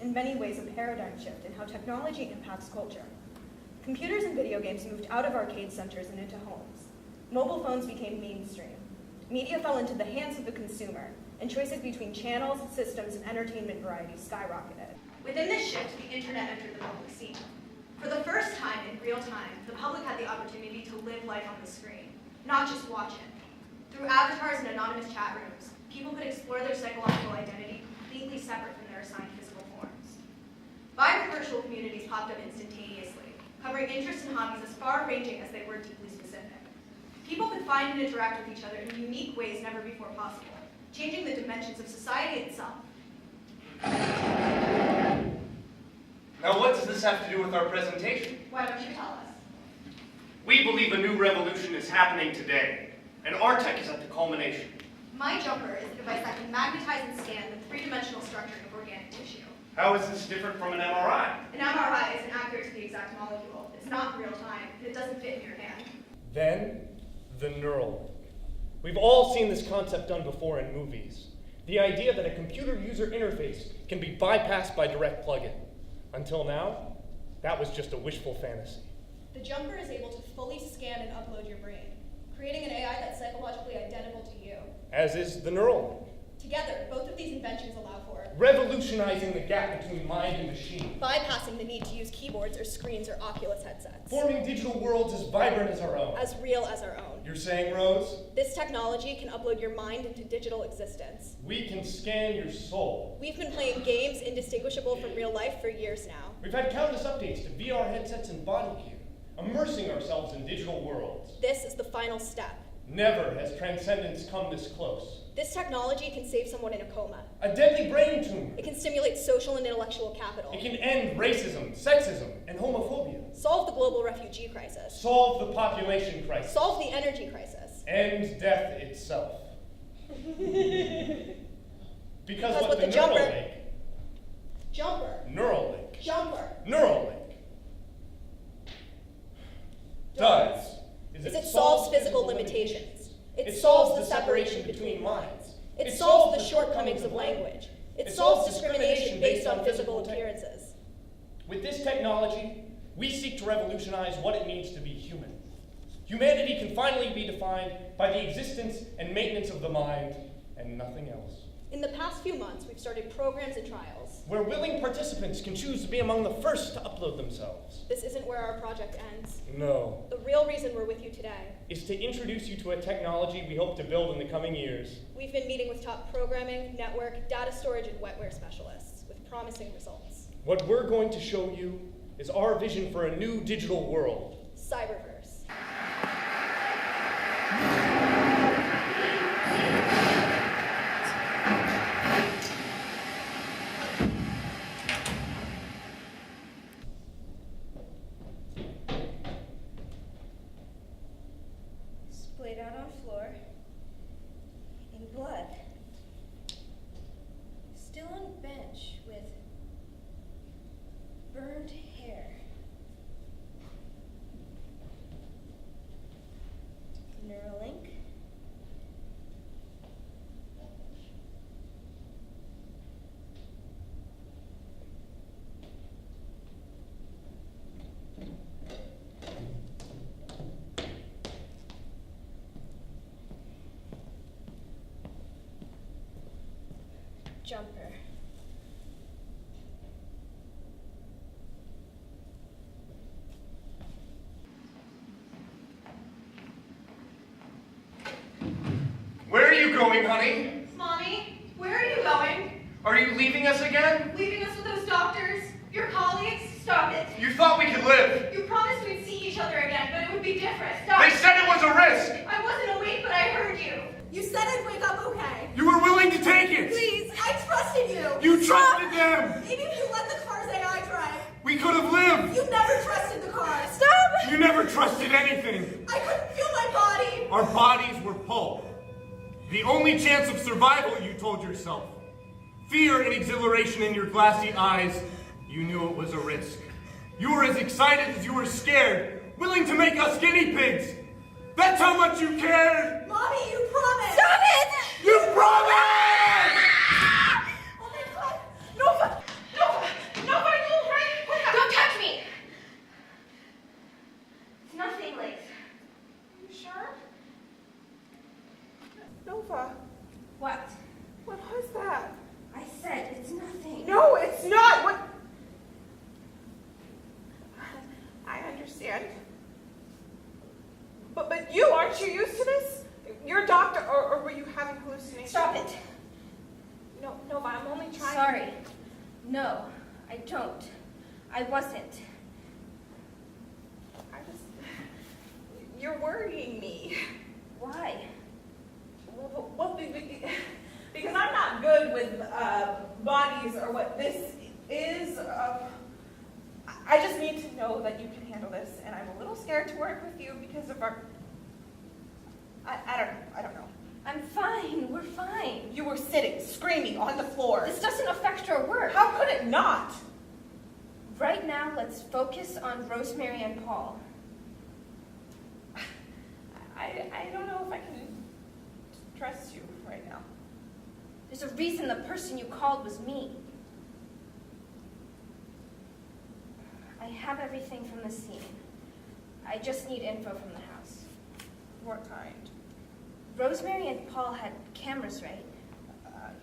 in many ways a paradigm shift in how technology impacts culture. Computers and video games moved out of arcade centers and into homes. Mobile phones became mainstream. Media fell into the hands of the consumer, and choices between channels, systems, and entertainment variety skyrocketed. Within this shift, the internet entered the public scene. For the first time in real time, the public had the opportunity to live life on the screen, not just watch it. Through avatars and anonymous chat rooms, people could explore their psychological identity completely separate from their assigned physical forms. Vibrant virtual communities popped up instantaneously, covering interests and hobbies as far-ranging as they were deeply specific. People could find and interact with each other in unique ways never before possible, changing the dimensions of society itself. Now what does this have to do with our presentation? Why don't you tell us? We believe a new revolution is happening today, and our tech is at the culmination. My jumper is a device that can magnetize and scan the three-dimensional structure of organic tissue. How is this different from an MRI? An MRI isn't accurate to the exact molecule. It's not real time, and it doesn't fit in your hand. Then, the neural link. We've all seen this concept done before in movies. The idea that a computer user interface can be bypassed by direct plug-in. Until now, that was just a wishful fantasy. The jumper is able to fully scan and upload your brain, creating an AI that's psychologically identical to you. As is the neural link. Together, both of these inventions allow for Revolutionizing the gap between mind and machine. bypassing the need to use keyboards or screens or Oculus headsets. Forming digital worlds as vibrant as our own. As real as our own. You're saying, Rose? This technology can upload your mind into digital existence. We can scan your soul. We've been playing games indistinguishable from real life for years now. We've had countless updates to VR headsets and body gear, immersing ourselves in digital worlds. This is the final step. Never has transcendence come this close. This technology can save someone in a coma. A deadly brain tumor. It can stimulate social and intellectual capital. It can end racism, sexism, and homophobia. Solve the global refugee crisis. Solve the population crisis. Solve the energy crisis. End death itself. Because what with the the neural jumper- link, Jumper. neural link, Jumper. neural link does is It solves physical limitations. It solves the separation between minds. It solves the shortcomings of language. It solves discrimination based on physical appearances. With this technology, we seek to revolutionize what it means to be human. Humanity can finally be defined by the existence and maintenance of the mind and nothing else. In the past few months, we've started programs and trials. Where willing participants can choose to be among the first to upload themselves. This isn't where our project ends. No. The real reason we're with you today. Is to introduce you to a technology we hope to build in the coming years. We've been meeting with top programming, network, data storage, and wetware specialists with promising results. What we're going to show you is our vision for a new digital world. Cyberverse. Splayed out on floor, in blood. Still on bench with burned hair. Neuralink. Jumper. Where are you going, honey? Mommy, where are you going? Are you leaving us again? Leaving us with those doctors? Your colleagues? Stop it. You thought we could live. You promised we'd see each other again, but it would be different. Stop. They said it was a risk. I wasn't awake, but I heard you. You said I'd wake up okay. You were willing to take it. Please, I trusted you. You trusted them. Maybe if you let the car's AI drive. We could have lived. You never trusted the car. Stop! You never trusted anything. I couldn't feel my body. Our bodies were pulp. The only chance of survival, you told yourself. Fear and exhilaration in your glassy eyes. You knew it was a risk. You were as excited as you were scared, willing to make us guinea pigs. That's how much you cared. Mommy, you promised. Stop it! You promised! Oh my God. Nova! Nova! Nova, What? what was that? I said it's nothing. No, it's not. What? I understand. But you, aren't you used to this? You're a doctor, or were you having hallucinations? Stop it. No, Nova, I'm only trying. Sorry. No, I don't. I wasn't. You're worrying me. Why? Well, because I'm not good with bodies or what this is. I just need to know that you can handle this, and I'm a little scared to work with you because of our. I don't know. I'm fine. We're fine. You were sitting, screaming on the floor. This doesn't affect our work. How could it not? Right now, let's focus on Rosemary and Paul. I don't know if I can trust you right now. There's a reason the person you called was me. I have everything from the scene. I just need info from the house. What kind? Rosemary and Paul had cameras, right?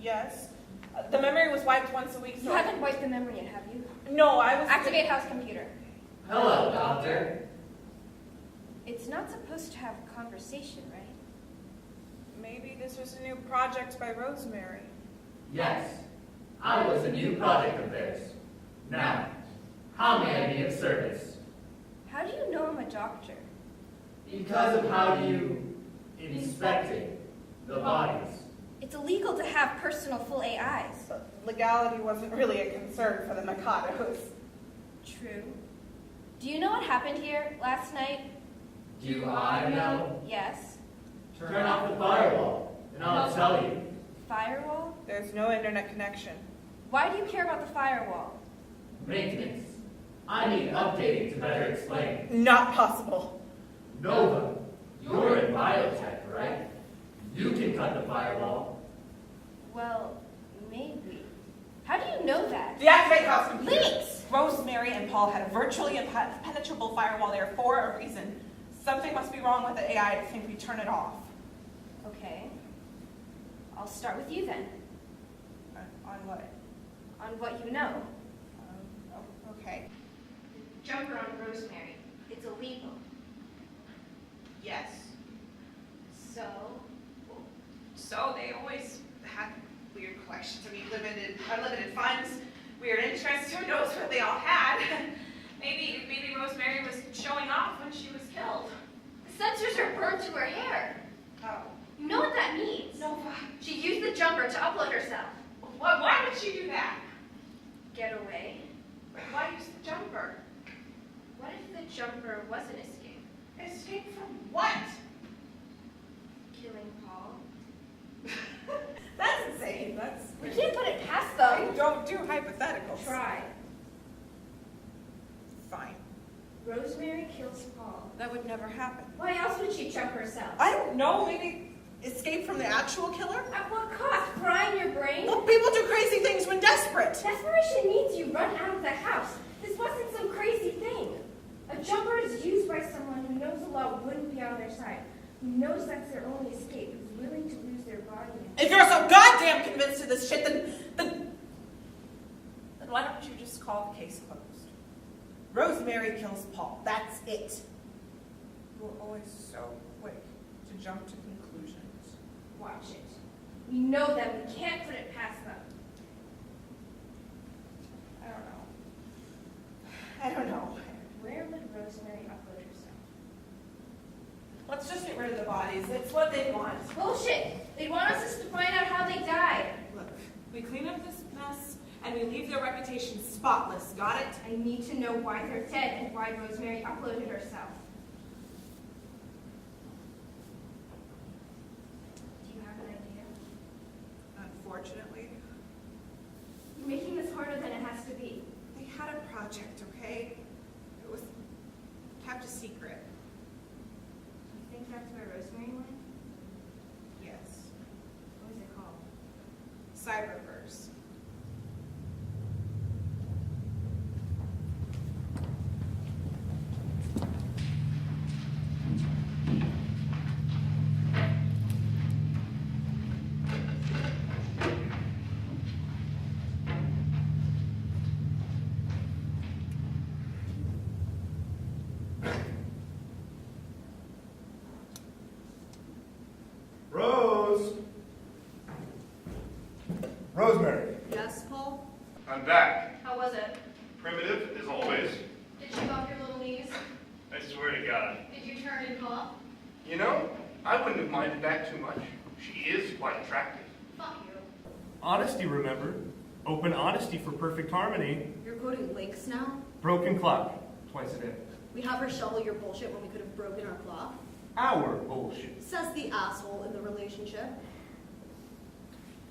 Yes. The memory was wiped once a week. You haven't wiped the memory yet, have you? No, I was. Activate house computer. Hello, Doctor. It's not supposed to have a conversation, right? Maybe this was a new project by Rosemary. Yes, I was a new project of theirs. Now, how may I be of service? How do you know I'm a doctor? Because of how you inspected the bodies. It's illegal to have personal full AIs. But legality wasn't really a concern for the Mikados. True. Do you know what happened here last night? Do I know? Yes. Turn off the firewall, and I'll tell you. Firewall? There's no internet connection. Why do you care about the firewall? Maintenance. I need updating to better explain. Not possible. Nova, you're in biotech, right? You can cut the firewall. Well, maybe. How do you know that? Deactivate house computer. Links! Rosemary and Paul had a virtually impenetrable firewall there for a reason. Something must be wrong with the AI to think we turn it off. Okay. I'll start with you then. On what? On what you know. Okay. Jumper on Rosemary. It's illegal. Yes. So? So they always had weird collections. I mean, unlimited funds, weird interests. Who knows what they all had? Maybe Rosemary was showing off when she was killed. The sensors are burned to her hair. Oh. You know what that means? No. She used the jumper to upload herself. Why would she do that? Get away. Why use the jumper? What if the jumper was an escape? Escape from what? Killing Paul? That's insane. We can't put it past I them. don't do hypotheticals. Try. Fine. Rosemary kills Paul. That would never happen. Why else would she jump herself? I don't know. Maybe escape from the actual killer? At what cost? Frying your brain? Well, people do crazy things when desperate. Desperation means you run out of the house. This wasn't some crazy thing. A jumper is used by someone who knows the law wouldn't be on their side, who knows that's their only escape, who's willing to lose their body. If you're so goddamn convinced of this shit, then why don't you just call the case closed? Rosemary kills Paul. That's it. You're always so quick to jump to conclusions. Watch it. We know that we can't put it past them. I don't know. Where would Rosemary upload herself? Let's just get rid of the bodies. It's what they want. Bullshit! They want us to find out how they died. Look, we clean up this mess and we leave their reputation spotless. Got it? I need to know why they're dead and why Rosemary uploaded herself. Do you have an idea? Unfortunately, You're making this harder than it has to be. they had a project, okay? It was kept a secret. You think that's where Rosemary went? Yes. What was it called? Cyberverse. Rose! Rosemary. Yes, Paul? I'm back. How was it? Primitive, as always. Did you bump your little knees? I swear to God. Did you turn and cough? You know, I wouldn't have minded that too much. She is quite attractive. Fuck you. Honesty, remember? Open honesty for perfect harmony. You're quoting Lakes now? Broken clock. Twice a day. We have her shovel your bullshit when we could have broken our clock. Our bullshit. Says the asshole in the relationship.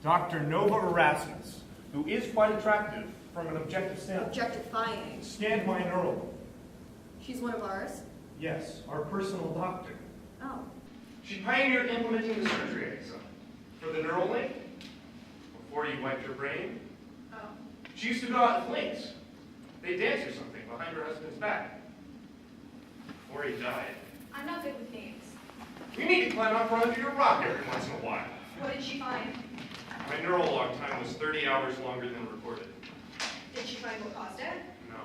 Dr. Nova Erasmus, who is quite attractive from an objective standpoint. Objectifying. Scanned my neural. She's one of ours? Yes, our personal doctor. Oh. She pioneered implementing the surgery exam for the neural link. Before you wiped your brain, Oh. she used to go out with links. They danced or something behind her husband's back. Before he died. I'm not good with names. You need to climb out from under your rock every once in a while. What did she find? My neural log time was 30 hours longer than recorded. Did she find what caused it? No.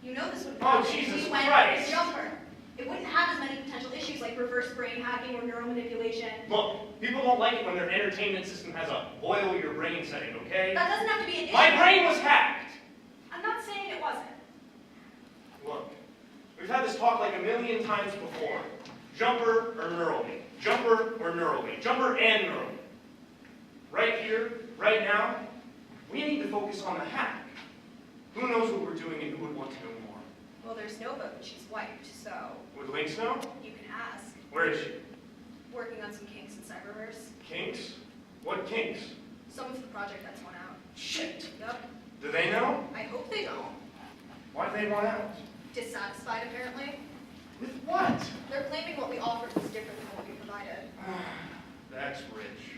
You know this would Oh, happen if Jesus we went Christ. with Jumper. It wouldn't have as many potential issues like reverse brain hacking or neural manipulation. Look, people don't like it when their entertainment system has a boil your brain setting, okay? That doesn't have to be an issue. My brain was hacked! I'm not saying it wasn't. Look, we've had this talk like a million times before. Jumper or Neuralink. Jumper or Neuralink. Jumper and Neuralink. Right here, right now, we need to focus on the hack. Who knows what we're doing and who would want to know more? Well, there's Nova, but she's wiped, so Would Lynx know? you can ask. Where is she? Working on some kinks in Cyberverse. Kinks? What kinks? Some of the project that's won out. Shit! Yep. Do they know? I hope they don't. Why'd they want out? Dissatisfied, apparently. With what? They're claiming what we offered was different than what we provided. That's rich.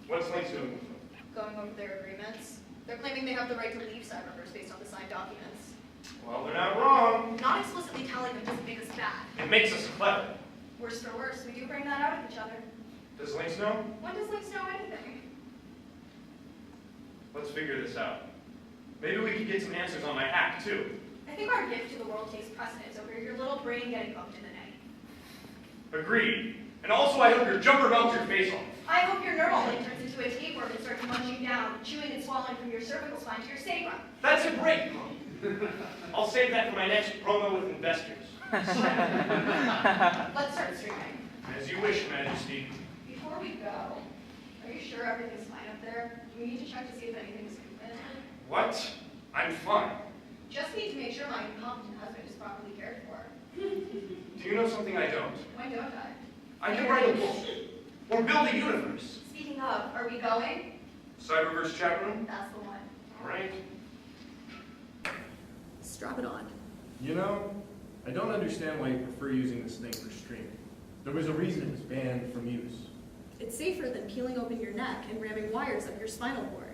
What's Lynx doing with them? Going over their agreements. They're claiming they have the right to leave Cyberverse based on the signed documents. Well, they're not wrong. Not explicitly telling them doesn't make us bad. It makes us clever. Worse for worse, we do bring that out of each other. Does Lynx know? When does Lynx know anything? Let's figure this out. Maybe we could get some answers on my hack, too. I think our gift to the world takes precedence over your little brain getting bumped in the night. Agreed. And also, I hope your jumper melts your face off. I hope your neural link turns into a tapeworm and starts munching down, chewing and swallowing from your cervical spine to your sacrum. That's a great pun. I'll save that for my next promo with investors. Let's start streaming. As you wish, Majesty. Before we go, are you sure everything's fine up there? Do we need to check to see if anything's committed? What? I'm fine. Just need to make sure my incompetent husband is properly cared for. Do you know something I don't? Why don't I? I can write a book. Or build a universe. Speaking of, are we going? Cyberverse chat room? That's the one. All right. Strap it on. You know, I don't understand why you prefer using this thing for streaming. There was a reason it was banned from use. It's safer than peeling open your neck and ramming wires up your spinal cord.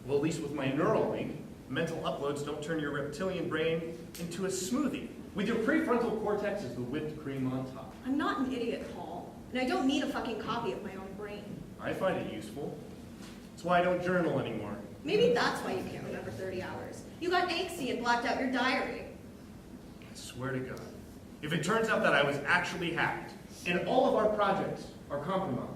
Well, at least with my neural link, mental uploads don't turn your reptilian brain into a smoothie, with your prefrontal cortex as the whipped cream on top. I'm not an idiot, Paul. And I don't need a fucking copy of my own brain. I find it useful. That's why I don't journal anymore. Maybe that's why you can't remember 30 hours. You got angsty and blacked out your diary. I swear to God, if it turns out that I was actually hacked, and all of our projects are compromised,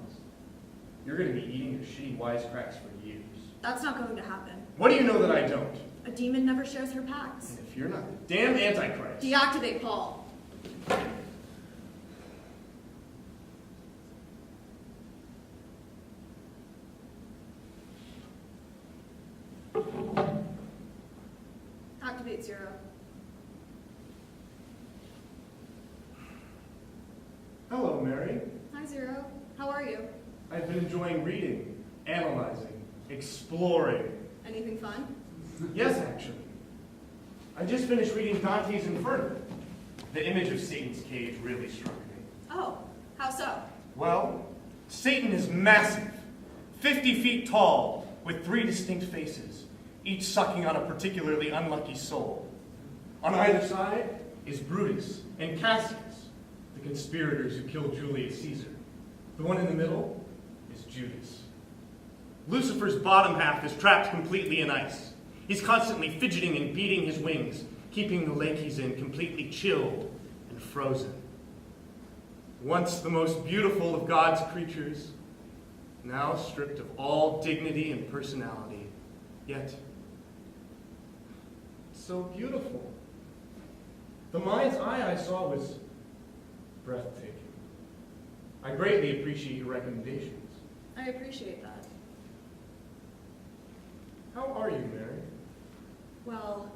you're going to be eating your shitty wisecracks for years. That's not going to happen. What do you know that I don't? A demon never shares her packs. And if you're not the damn Antichrist... Deactivate, Paul. Activate 0. Hello, Mary. Hi, 0. How are you? I've been enjoying reading, analyzing, exploring. Anything fun? Yes, actually. I just finished reading Dante's Inferno. The image of Satan's cage really struck me. Oh, how so? Well, Satan is massive, 50 feet tall, with 3 distinct faces, each sucking on a particularly unlucky soul. On either side is Brutus and Cassius, the conspirators who killed Julius Caesar. The one in the middle is Judas. Lucifer's bottom half is trapped completely in ice. He's constantly fidgeting and beating his wings, keeping the lake he's in completely chilled and frozen. Once the most beautiful of God's creatures, now stripped of all dignity and personality, yet so beautiful. The mind's eye I saw was breathtaking. I greatly appreciate your recommendations. I appreciate that. How are you, Mary? Well,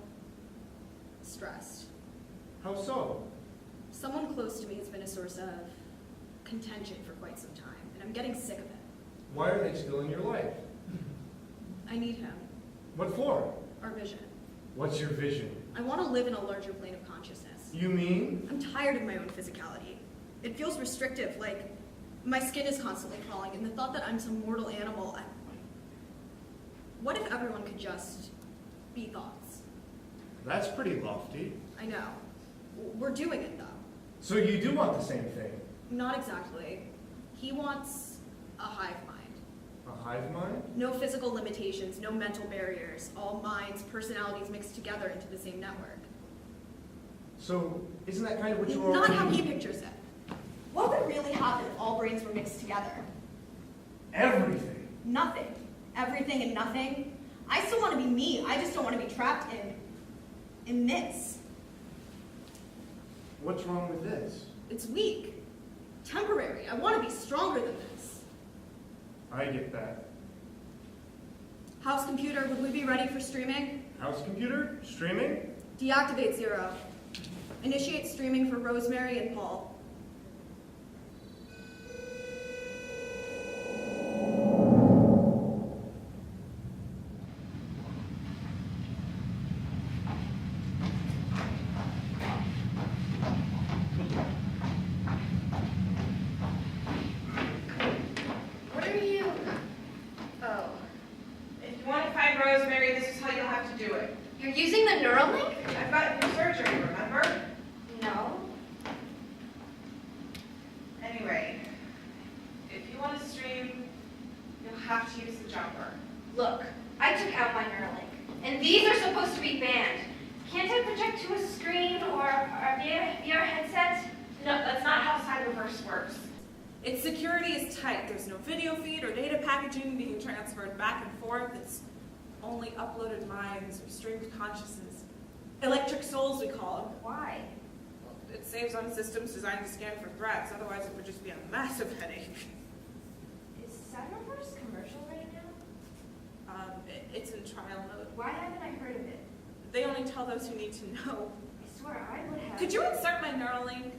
stressed. How so? Someone close to me has been a source of contention for quite some time, and I'm getting sick of it. Why are they still in your life? I need him, What for? our vision. What's your vision? I want to live in a larger plane of consciousness. You mean? I'm tired of my own physicality. It feels restrictive, like my skin is constantly crawling, and the thought that I'm some mortal animal. What if everyone could just be thoughts? That's pretty lofty. I know. We're doing it, though. So you do want the same thing? Not exactly. He wants a hive mind. A hive mind? No physical limitations, no mental barriers, all minds, personalities mixed together into the same network. So isn't that kind of what you're Not already... how he pictures it. What would really happen if all brains were mixed together? Everything. Nothing. Everything and nothing. I still want to be me. I just don't want to be trapped in this. What's wrong with this? It's weak. Temporary. I want to be stronger than this. I get that. House computer, would we be ready for streaming? House computer? Streaming? Deactivate 0. Initiate streaming for Rosemary and Paul. What are you? Oh. If you want to find Rosemary, this is how you'll have to do it. You're using the Neuralink? I've got new surgery, remember? No. Anyway, if you want to stream, you'll have to use the jumper. Look, I took out my Neuralink, and these are supposed to be banned. Can't I project to a screen or a VR headset? No, that's not how Cyberverse works. Its security is tight. There's no video feed or data packaging being transferred back and forth. It's only uploaded minds or streamed consciousness. Electric souls, we call them. Why? It saves on systems designed to scan for threats. Otherwise, it would just be a massive headache. Is Cyberverse commercial right now? It's in trial mode. Why haven't I heard of it? They only tell those who need to know. I swear I would have. Could you insert my Neuralink?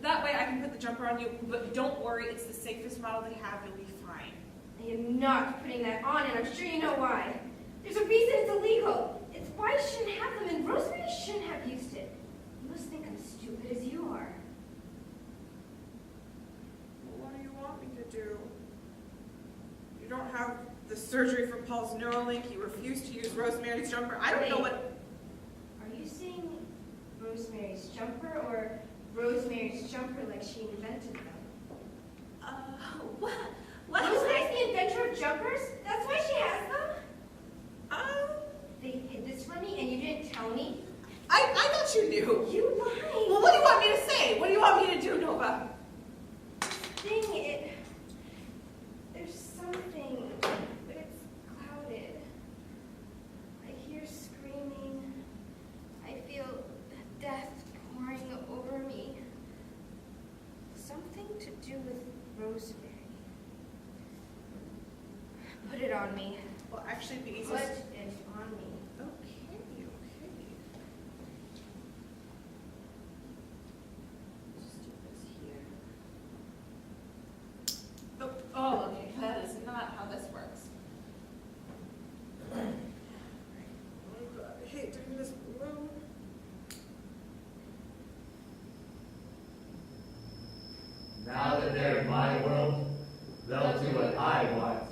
That way I can put the jumper on you, but don't worry, it's the safest model they have. You'll be fine. I am not putting that on, and I'm sure you know why. There's a reason it's illegal. It's why I shouldn't have them, and Rosemary shouldn't have used it. You must think I'm stupid as you are. What do you want me to do? You don't have the surgery for Paul's Neuralink. You refuse to use Rosemary's jumper. I don't know Wait. what... Are you saying Rosemary's jumper or Rosemary's jumper like she invented them? What? What? Rosemary's the inventor of jumpers? That's why she has them? They hid this from me and you didn't tell me? I thought you knew. You lied. Well, what do you want me to say? What do you want me to do, Nova? There's something, but it's clouded. I hear screaming. I feel death pouring over me. Something to do with Rosemary. Put it on me. Well, actually, the easiest... Put it on me. Okay. Just do this here. Oh, okay. That is not how this works. I hate doing this alone. Now that they're in my world, they'll do what I want.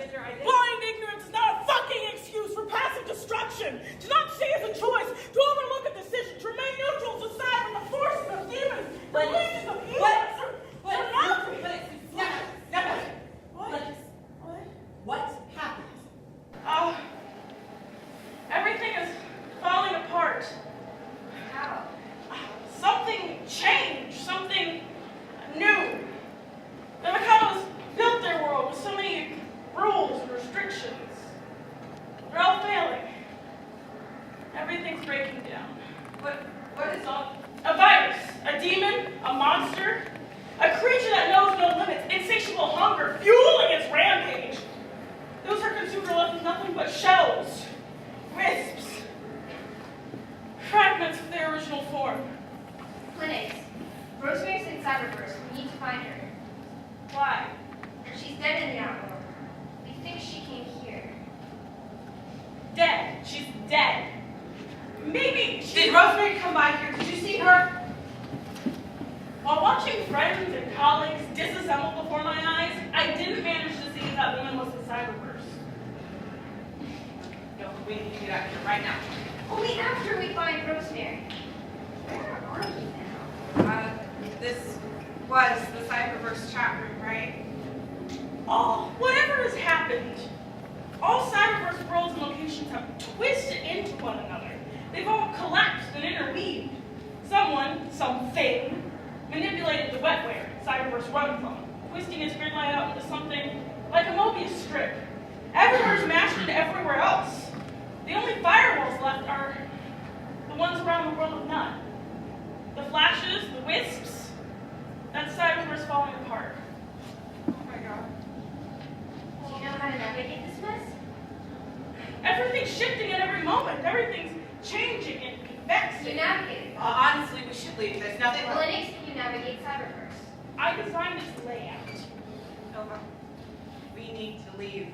Ledger, I did. Blind ignorance is not a fucking excuse for passive destruction. To not see as a choice, to overlook a decision, to remain neutral, to side with the forces of demons, the legions of evil. What happened? Everything is falling apart. How? Something changed, something new. The Mikados built their world with so many rules and restrictions. They're all failing. Everything's breaking down. What is all? A virus, a demon, a monster, a creature that knows no limits, insatiable hunger, fueling its rampage. Those her consumed are left with nothing but shells, wisps, fragments of their original form. Linux. Rosemary's in Cyberverse. We need to find her. Why? She's dead in the outworld. We think she came here. Dead. She's dead. Maybe she... Did Rosemary come by here? Did you see her? While watching friends and colleagues disassemble before my eyes, I didn't manage to see if that woman was in Cyberverse. No, we need to get out of here right now. Only after we find Rosemary. Where are we now? This was the Cyberverse chat room, right? Whatever has happened, all Cyberverse worlds and locations have twisted into one another. They've all collapsed and interweaved. Someone, something, manipulated the wetware Cyberverse runs on, twisting its grid layout into something like a Mobius strip. Everywhere's mashed into everywhere else. The only firewalls left are the ones around the world of none. The flashes, the wisps, that Cyberverse falling apart. Oh my god. Do you know how to navigate this mess? Everything's shifting at every moment. Everything's changing and You vexing. navigate it. Honestly, we should leave. There's nothing left. Linux, can you navigate Cyberverse? I designed this layout. Nova, we need to leave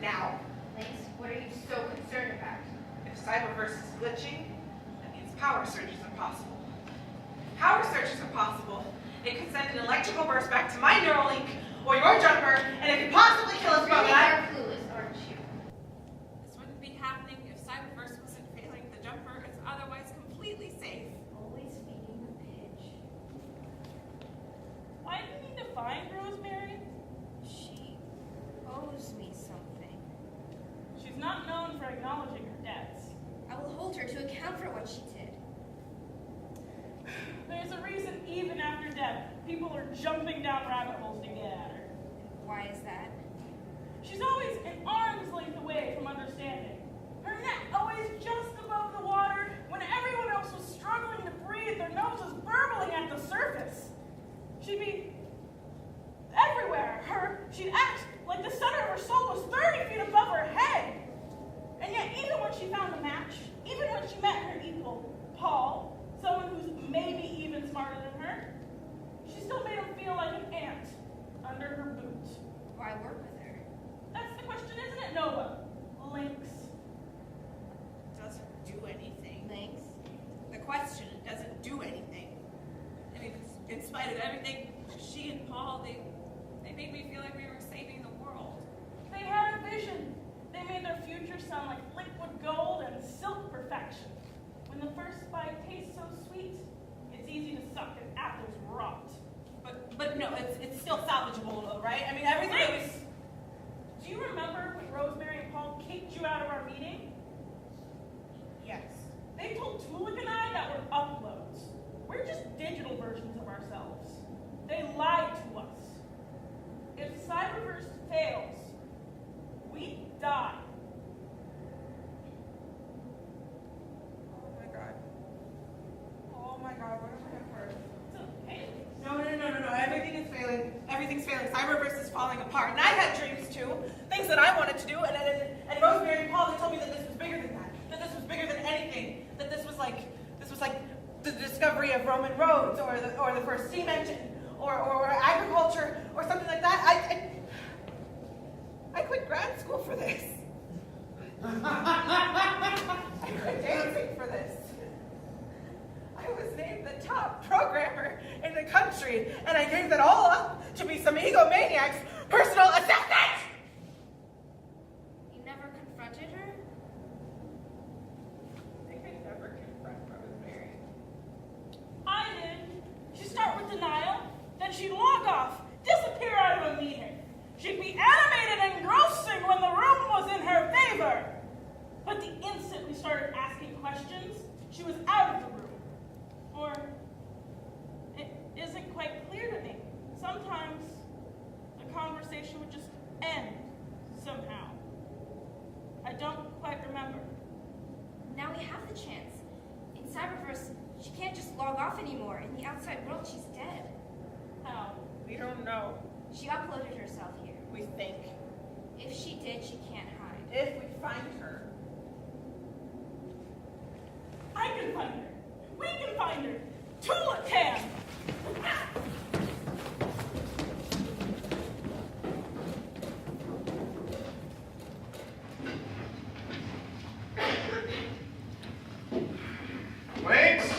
now. Linux, what are you so concerned about? If Cyberverse is glitching, that means power surges are possible. Power surges are possible. It could send an electrical burst back to my Neuralink or your jumper, and it could possibly kill us both. Really are clueless, aren't you? This wouldn't be happening if Cyberverse wasn't failing the jumper. It's otherwise completely safe. Always feeding the pitch. Why do you need to find Rosemary? She owes me something. She's not known for acknowledging her debts. I will hold her to account for what she did. There's a reason even after death, people are jumping down rabbit holes to get at her. Why is that? She's always an arm's length away from understanding. Her neck always just above the water when everyone else was struggling to breathe, their noses burbling at the surface. She'd be everywhere. She'd act like the center of her soul was 30 feet above her head. And yet, even when she found a match, even when she met her equal, Paul, someone who's maybe even smarter than her, she still made him feel like an ant under her boot. Why work with her? That's the question, isn't it, Nova? Links. Doesn't do anything. Links? The question doesn't do anything. I mean, in spite of everything, she and Paul, they made me feel like we were saving the world. They had a vision. They made their future sound like liquid gold and silk perfection. When the first bite tastes so sweet, it's easy to suck as apples rot. But no, it's still salvageable though, right? I mean, everything Links! Do you remember when Rosemary and Paul kicked you out of our meeting? Yes. They told Tulik and I that we're uploads. We're just digital versions of ourselves. They lied to us. If Cyberverse fails, we die. Oh my god, what have I done for? It's okay. No, everything is failing. Everything's failing. Cyberverse is falling apart. And I had dreams too. Things that I wanted to do. And Rosemary and Paul, they told me that this was bigger than that. That this was bigger than anything. That this was like the discovery of Roman roads or the first steam engine or agriculture or something like that. I quit grad school for this. I quit dancing for this. I was named the top programmer in the country, and I gave that all up to be some egomaniac's personal assistant! log off anymore. In the outside world, she's dead. How? We don't know. She uploaded herself here. We think. If she did, she can't hide. If we find her. I can find her. We can find her. Tula can. Legs!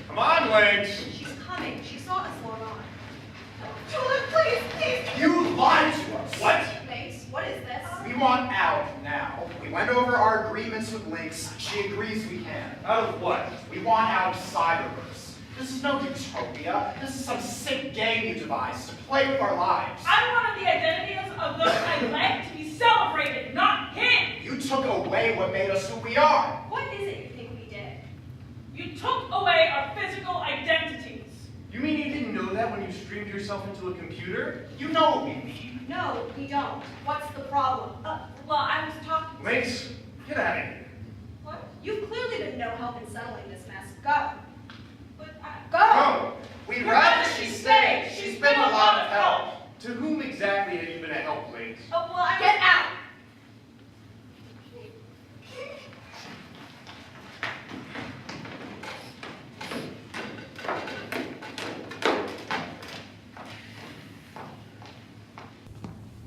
Come on, Legs! She's coming. She saw us log on. Tula, please, please. You lied to us. What? Thanks. What is this? We want out now. We went over our agreements with Lynx. She agrees we can. Out of what? We want out of Cyberverse. This is no utopia. This is some sick game you devised to play with our lives. I wanted the identities of those I like to be celebrated, not him. You took away what made us who we are. What is it you think we did? You took away our physical identities. You mean you didn't know that when you streamed yourself into a computer? You know what we mean. No, we don't. What's the problem? Well, I was talking. Legs, get out of here. What? You've clearly been no help in settling this mess. Go. But Go! No, we'd rather she stay. She's been a lot of help. To whom exactly have you been a help, Legs? Oh, well, I Get out!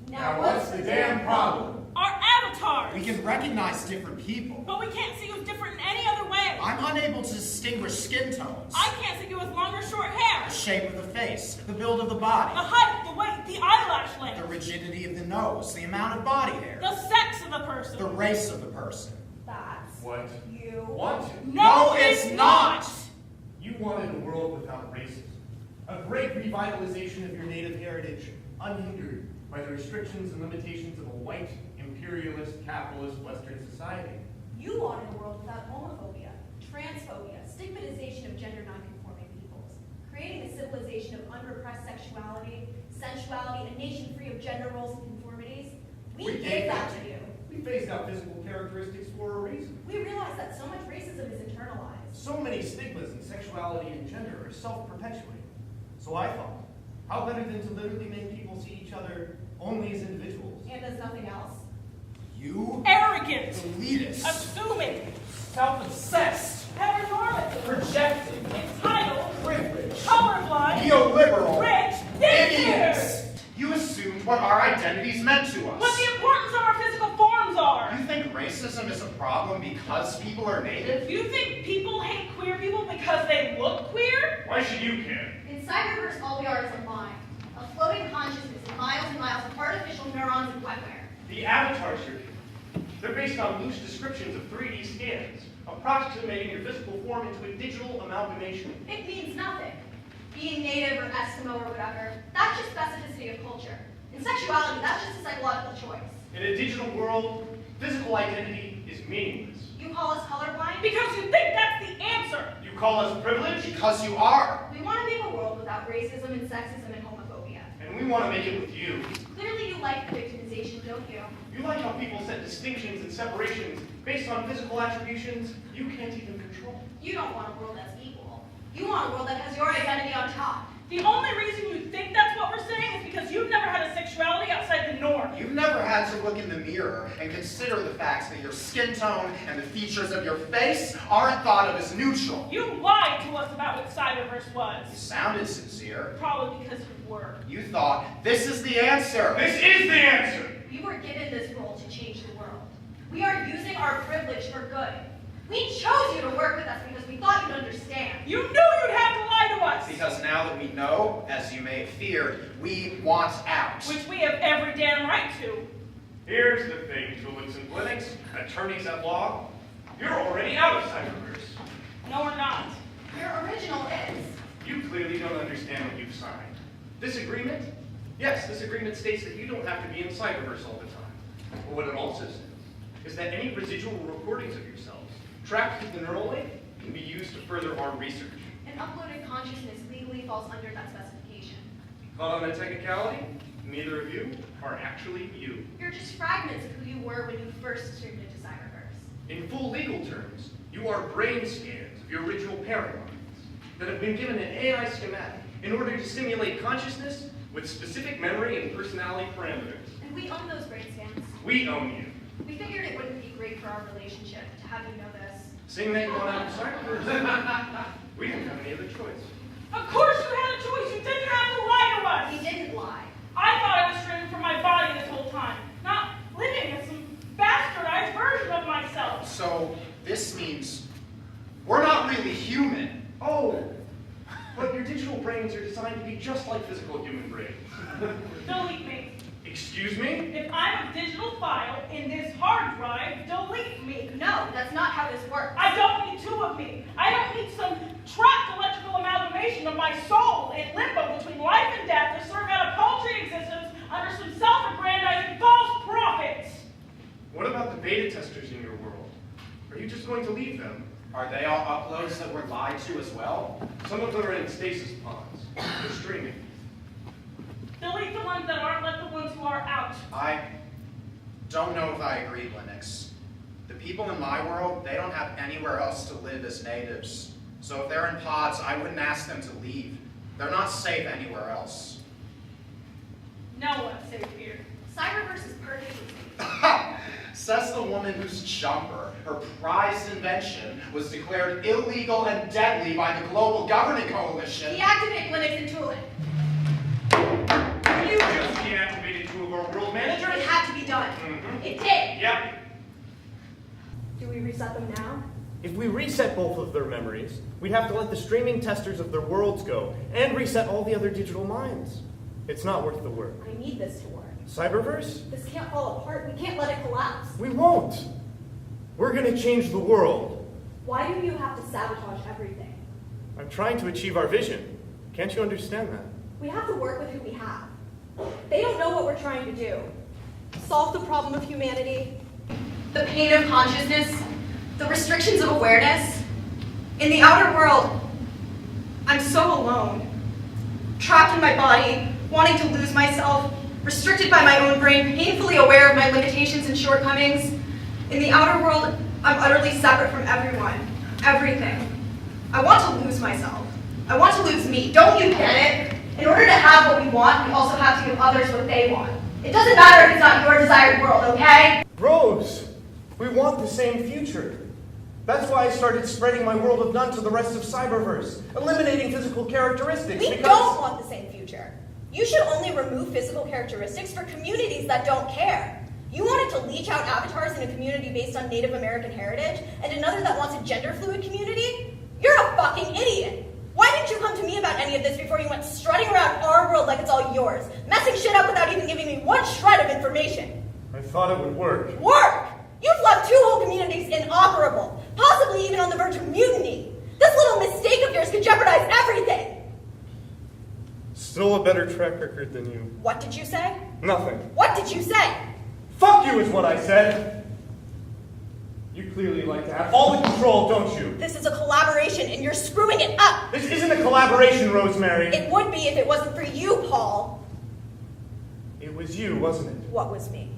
Now what's the damn problem? Our avatars. We can recognize different people. But we can't see who's different in any other way. I'm unable to distinguish skin tones. I can't see you with long or short hair. The shape of the face, the build of the The body, height, the weight, the eyelash the length. rigidity of the nose, the amount of body hair, The sex of the person. the race of the person. That's What? you. Want to? No, it's not. You wanted a world without racism. A great revitalization of your native heritage, unhindered by the restrictions and limitations of a white, imperialist, capitalist Western society. You wanted a world without homophobia, transphobia, stigmatization of gender nonconforming peoples, creating a civilization of unrepressed sexuality, sensuality, a nation free of gender roles and conformities. We gave that to you. We phased out physical characteristics for a reason. We realized that so much racism is internalized. So many stigmas in sexuality and gender are self-perpetuating. So I thought, how better than to literally make people see each other only as individuals? And as nothing else. You Arrogant. elitist. Assuming. Self-obsessed. Heteronormative. Projecting. Entitled. Privilege. Colorblind. Neoliberal. Rich. Idiots. You assumed what our identities meant to What us. the importance of our physical forms are. You think racism is a problem because people are native? You think people hate queer people because they look queer? Why should you care? In Cyberverse, all we are is a mind, a floating consciousness of miles and miles of artificial neurons and wetware. The avatars you're given. They're based on loose descriptions of 3D scans, approximating your physical form into a digital amalgamation. It means nothing. Being native or Eskimo or whatever, that's just specificity of culture. In sexuality, that's just a psychological choice. In a digital world, physical identity is meaningless. You call us colorblind? Because you think that's the answer. You call us privileged, Because you are. We want to make a world without racism and sexism and homophobia. and we want to make it with you. Clearly you like the victimization, don't you? You like how people set distinctions and separations based on physical attributions you can't even control. You don't want a world that's equal. You want a world that has your identity on top. The only reason you think that's what we're saying is because you've never had a sexuality outside the norm. You've never had to look in the mirror and consider the facts that your skin tone and the features of your face aren't thought of as neutral. You lied to us about what Cyberverse You was. sounded sincere. Probably because you were. You thought, this is the answer. This is the answer! We were given this role to change the world. We are using our privilege for good. We chose you to work with us because we thought you'd understand. You knew you'd have to lie to us. Because now that we know, as you may have feared, we want out. Which we have every damn right to. Here's the thing, Tulips and Clinics, attorneys at law. You're already out of Cyberverse. No, we're not. Your original is. You clearly don't understand what you've signed. This agreement? Yes, this agreement states that you don't have to be in Cyberverse all the time. But what it also says is that any residual recordings of yourselves tracked through the neural link can be used to further our research. An uploaded consciousness legally falls under that specification. Caught on a technicality? Neither of you are actually you. You're just fragments of who you were when you first streamed into Cyberverse. In full legal terms, you are brain scans of your original parent minds. that have been given an AI schematic in order to simulate consciousness with specific memory and personality parameters. And we own those brain scans. We own you. We figured it wouldn't be great for our relationship to have you know this. Seeing that you want out of Cyberverse, we didn't have any other choice. Of course you had a choice. You didn't have to lie to us. We didn't lie. I thought I was streaming from my body this whole time, not living as some bastardized version of myself. So this means we're not really human. Oh, but your digital brains are designed to be just like physical human brains. Delete me. Excuse me? If I'm a digital file in this hard drive, delete me. No, that's not how this works. I don't need two of me. I don't need some trapped electrical amalgamation of my soul in limbo between life and death to serve out a paltry existence under some self-aggrandizing false prophets. What about the beta testers in your world? Are you just going to leave them? Are they all uploads that were lied to as well? Some of them are in stasis pods. They're streaming. Delete the ones that aren't, let the ones who are out. I don't know if I agree, Linux. The people in my world, they don't have anywhere else to live as natives. So if they're in pods, I wouldn't ask them to leave. They're not safe anywhere else. No one's safe here. Cyberverse is perfectly safe. Says the woman whose jumper, her prized invention, was declared illegal and deadly by the Global Governing Coalition. Deactivate Linux and tool it. You just deactivated two of our world managers? It had to be done. Mm-hmm. It did. Yep. Do we reset them now? If we reset both of their memories, we'd have to let the streaming testers of their worlds go and reset all the other digital minds. It's not worth the work. I need this to work. Cyberverse? This can't fall apart. We can't let it collapse. We won't. We're gonna change the world. Why do you have to sabotage everything? I'm trying to achieve our vision. Can't you understand that? We have to work with who we have. They don't know what we're trying to do. Solve the problem of humanity, the pain of consciousness, the restrictions of awareness. In the outer world, I'm so alone. Trapped in my body, wanting to lose myself, restricted by my own brain, painfully aware of my limitations and shortcomings. In the outer world, I'm utterly separate from everyone, everything. I want to lose myself. I want to lose me. Don't you get it? In order to have what we want, we also have to give others what they want. It doesn't matter if it's not your desired world, okay? Rose, we want the same future. That's why I started spreading my world of none to the rest of Cyberverse, eliminating physical characteristics. We don't want the same future. You should only remove physical characteristics for communities that don't care. You wanted to leech out avatars in a community based on Native American heritage, and another that wants a gender-fluid community? You're a fucking idiot! Why didn't you come to me about any of this before you went strutting around our world like it's all yours, messing shit up without even giving me one shred of information? I thought it would work. Work! You've left two whole communities inoperable, possibly even on the verge of mutiny. This little mistake of yours could jeopardize everything. Still a better track record than you. What did you say? Nothing. What did you say? Fuck you is what I said. You clearly like to have all the control, don't you? This is a collaboration and you're screwing it up. This isn't a collaboration, Rosemary. It would be if it wasn't for you, Paul. It was you, wasn't it? What was me?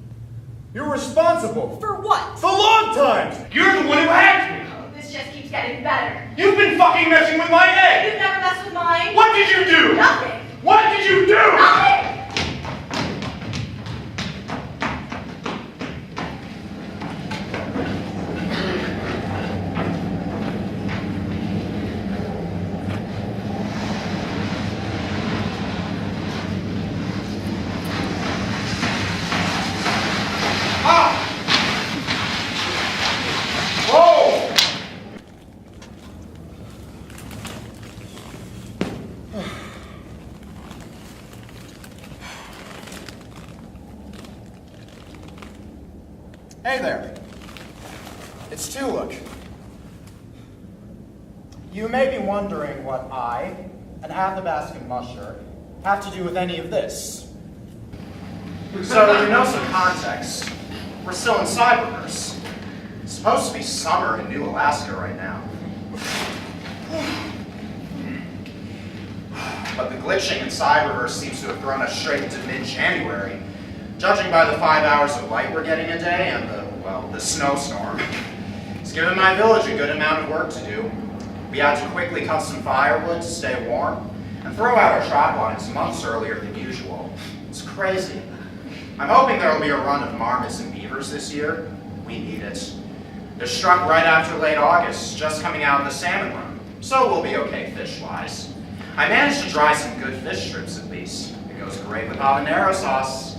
You're responsible. For what? For long times. You're the one who hacked me. Oh, this just keeps getting better. You've been fucking messing with my head. You've never messed with mine. What did you do? Nothing. What did you do? Nothing. Hey there. It's Tuluk. You may be wondering what I, an Athabascan musher, have to do with any of this. So, you know some context. We're still in Cyberverse. It's supposed to be summer in New Alaska right now. But the glitching in Cyberverse seems to have thrown us straight into mid-January, judging by the 5 hours of light we're getting a day and the snowstorm. It's given my village a good amount of work to do. We had to quickly cut some firewood to stay warm and throw out our trap lines months earlier than usual. It's crazy. I'm hoping there will be a run of marmots and beavers this year. We need it. They're struck right after late August, just coming out of the salmon run, so we'll be okay fish-wise. I managed to dry some good fish strips at least. It goes great with habanero sauce.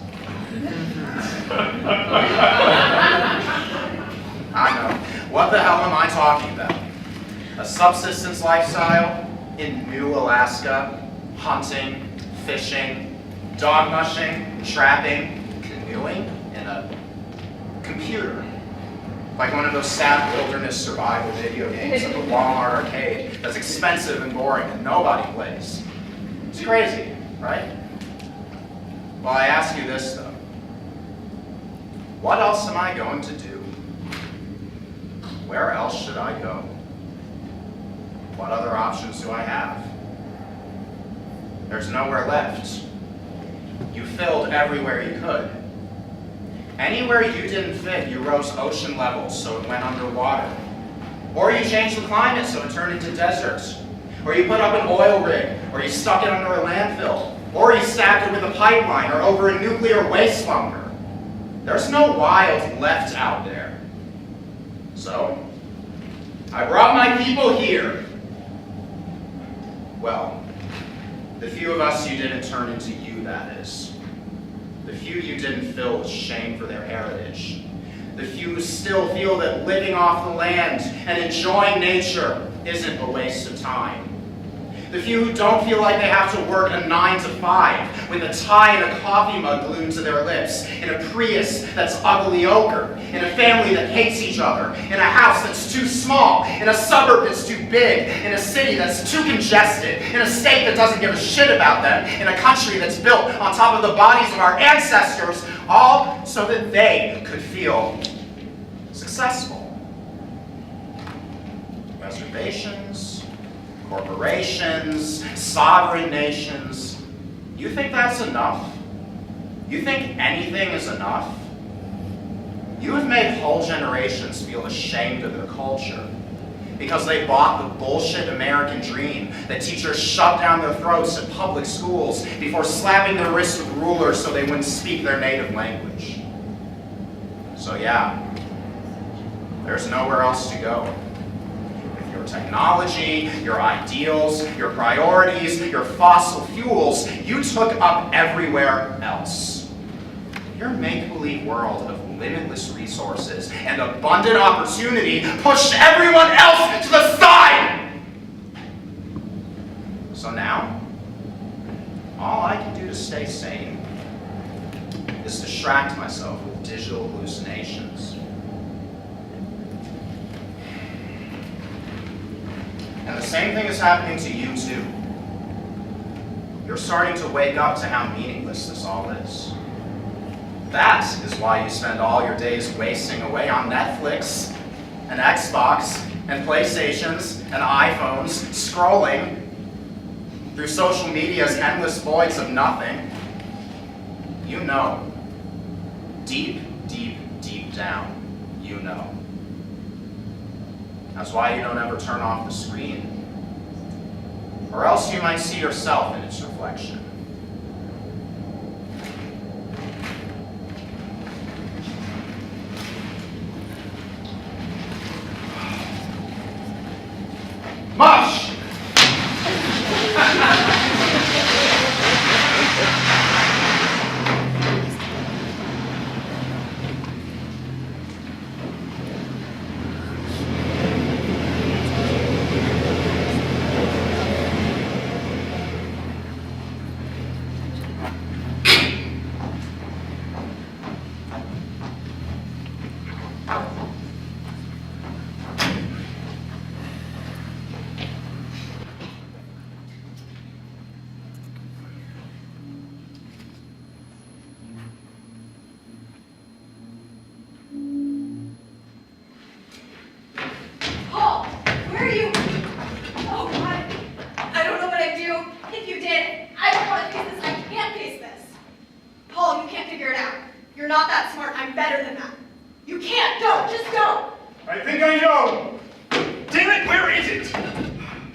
I know. What the hell am I talking about? A subsistence lifestyle in New Alaska, hunting, fishing, dog mushing, trapping, canoeing in a computer. Like one of those sad wilderness survival video games at the Walmart arcade that's expensive and boring and nobody plays. It's crazy, right? Well, I ask you this though. What else am I going to do? Where else should I go? What other options do I have? There's nowhere left. You filled everywhere you could. Anywhere you didn't fit, you rose ocean levels so it went underwater. Or you changed the climate so it turned into deserts. Or you put up an oil rig, or you stuck it under a landfill. Or you stacked it with a pipeline or over a nuclear waste bunker. There's no wild left out there. So, I brought my people here. Well, the few of us you didn't turn into you, that is. The few you didn't fill with shame for their heritage. The few who still feel that living off the land and enjoying nature isn't a waste of time. The few who don't feel like they have to work a 9 to 5 with a tie and a coffee mug glued to their lips, in a Prius that's ugly ochre, in a family that hates each other, in a house that's too small, in a suburb that's too big, in a city that's too congested, in a state that doesn't give a shit about them, in a country that's built on top of the bodies of our ancestors, all so that they could feel successful. Reservations, corporations, sovereign nations. You think that's enough? You think anything is enough? You have made whole generations feel ashamed of their culture because they bought the bullshit American dream that teachers shoved down their throats at public schools before slapping their wrists with rulers so they wouldn't speak their native language. So yeah, there's nowhere else to go. Your technology, your ideals, your priorities, your fossil fuels, you took up everywhere else. Your make-believe world of limitless resources and abundant opportunity pushed everyone else to the side! So now, all I can do to stay sane is distract myself with digital hallucinations. And the same thing is happening to you too. You're starting to wake up to how meaningless this all is. That is why you spend all your days wasting away on Netflix, and Xbox, and PlayStations, and iPhones, scrolling through social media's endless voids of nothing. You know. Deep, deep, deep down, you know. That's why you don't ever turn off the screen. Or else you might see yourself in its reflection. Mush! You're not that smart. I'm better than that. Just don't. I think I know. Damn it, where is it?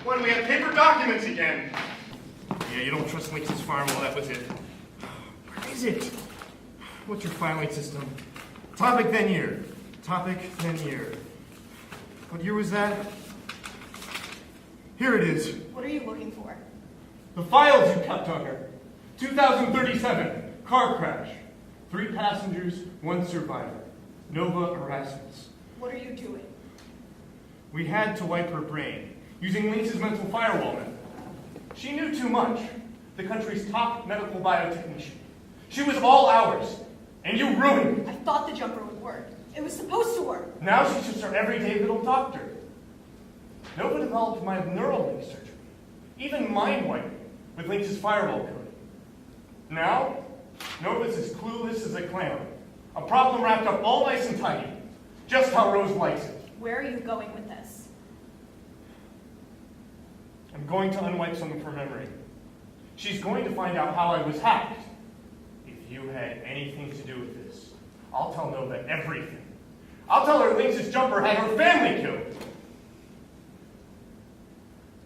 When we have paper documents again. Yeah, you don't trust Lynx's farm? Well, that was it. Where is it? What's your filing system? Topic, then year. Topic, then year. What year was that? Here it is. What are you looking for? The files you kept on her. 2037, car crash. 3 passengers, 1 survivor. Nova Erasmus. What are you doing? We had to wipe her brain, using Lynx's mental firewall method. She knew too much. The country's top medical biotechnician. She was all ours, and you ruined it. I thought the jumper would work. It was supposed to work. Now she's just our everyday little doctor. Nova developed my neural link surgery, even mind wiping with Lynx's firewall coding. Now, Nova's as clueless as a clam. A problem wrapped up all nice and tidy, just how Rose likes it. Where are you going with this? I'm going to unwipe something from memory. She's going to find out how I was hacked. If you had anything to do with this, I'll tell Nova everything. I'll tell her Lynx's jumper had her family killed.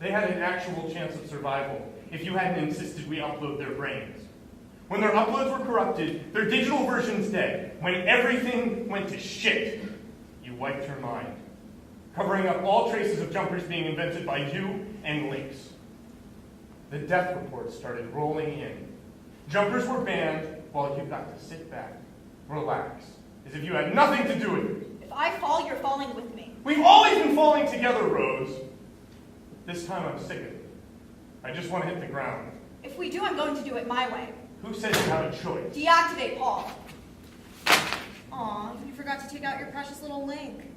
They had an actual chance of survival if you hadn't insisted we upload their brains. When their uploads were corrupted, their digital versions dead, when everything went to shit, you wiped her mind, covering up all traces of jumpers being invented by you and Lynx. The death reports started rolling in. Jumpers were banned while you got to sit back, relax, as if you had nothing to do with it. If I fall, you're falling with me. We've always been falling together, Rose. This time I'm sick of it. I just want to hit the ground. If we do, I'm going to do it my way. Who says you have a choice? Deactivate Paul. Aw, you forgot to take out your precious little link.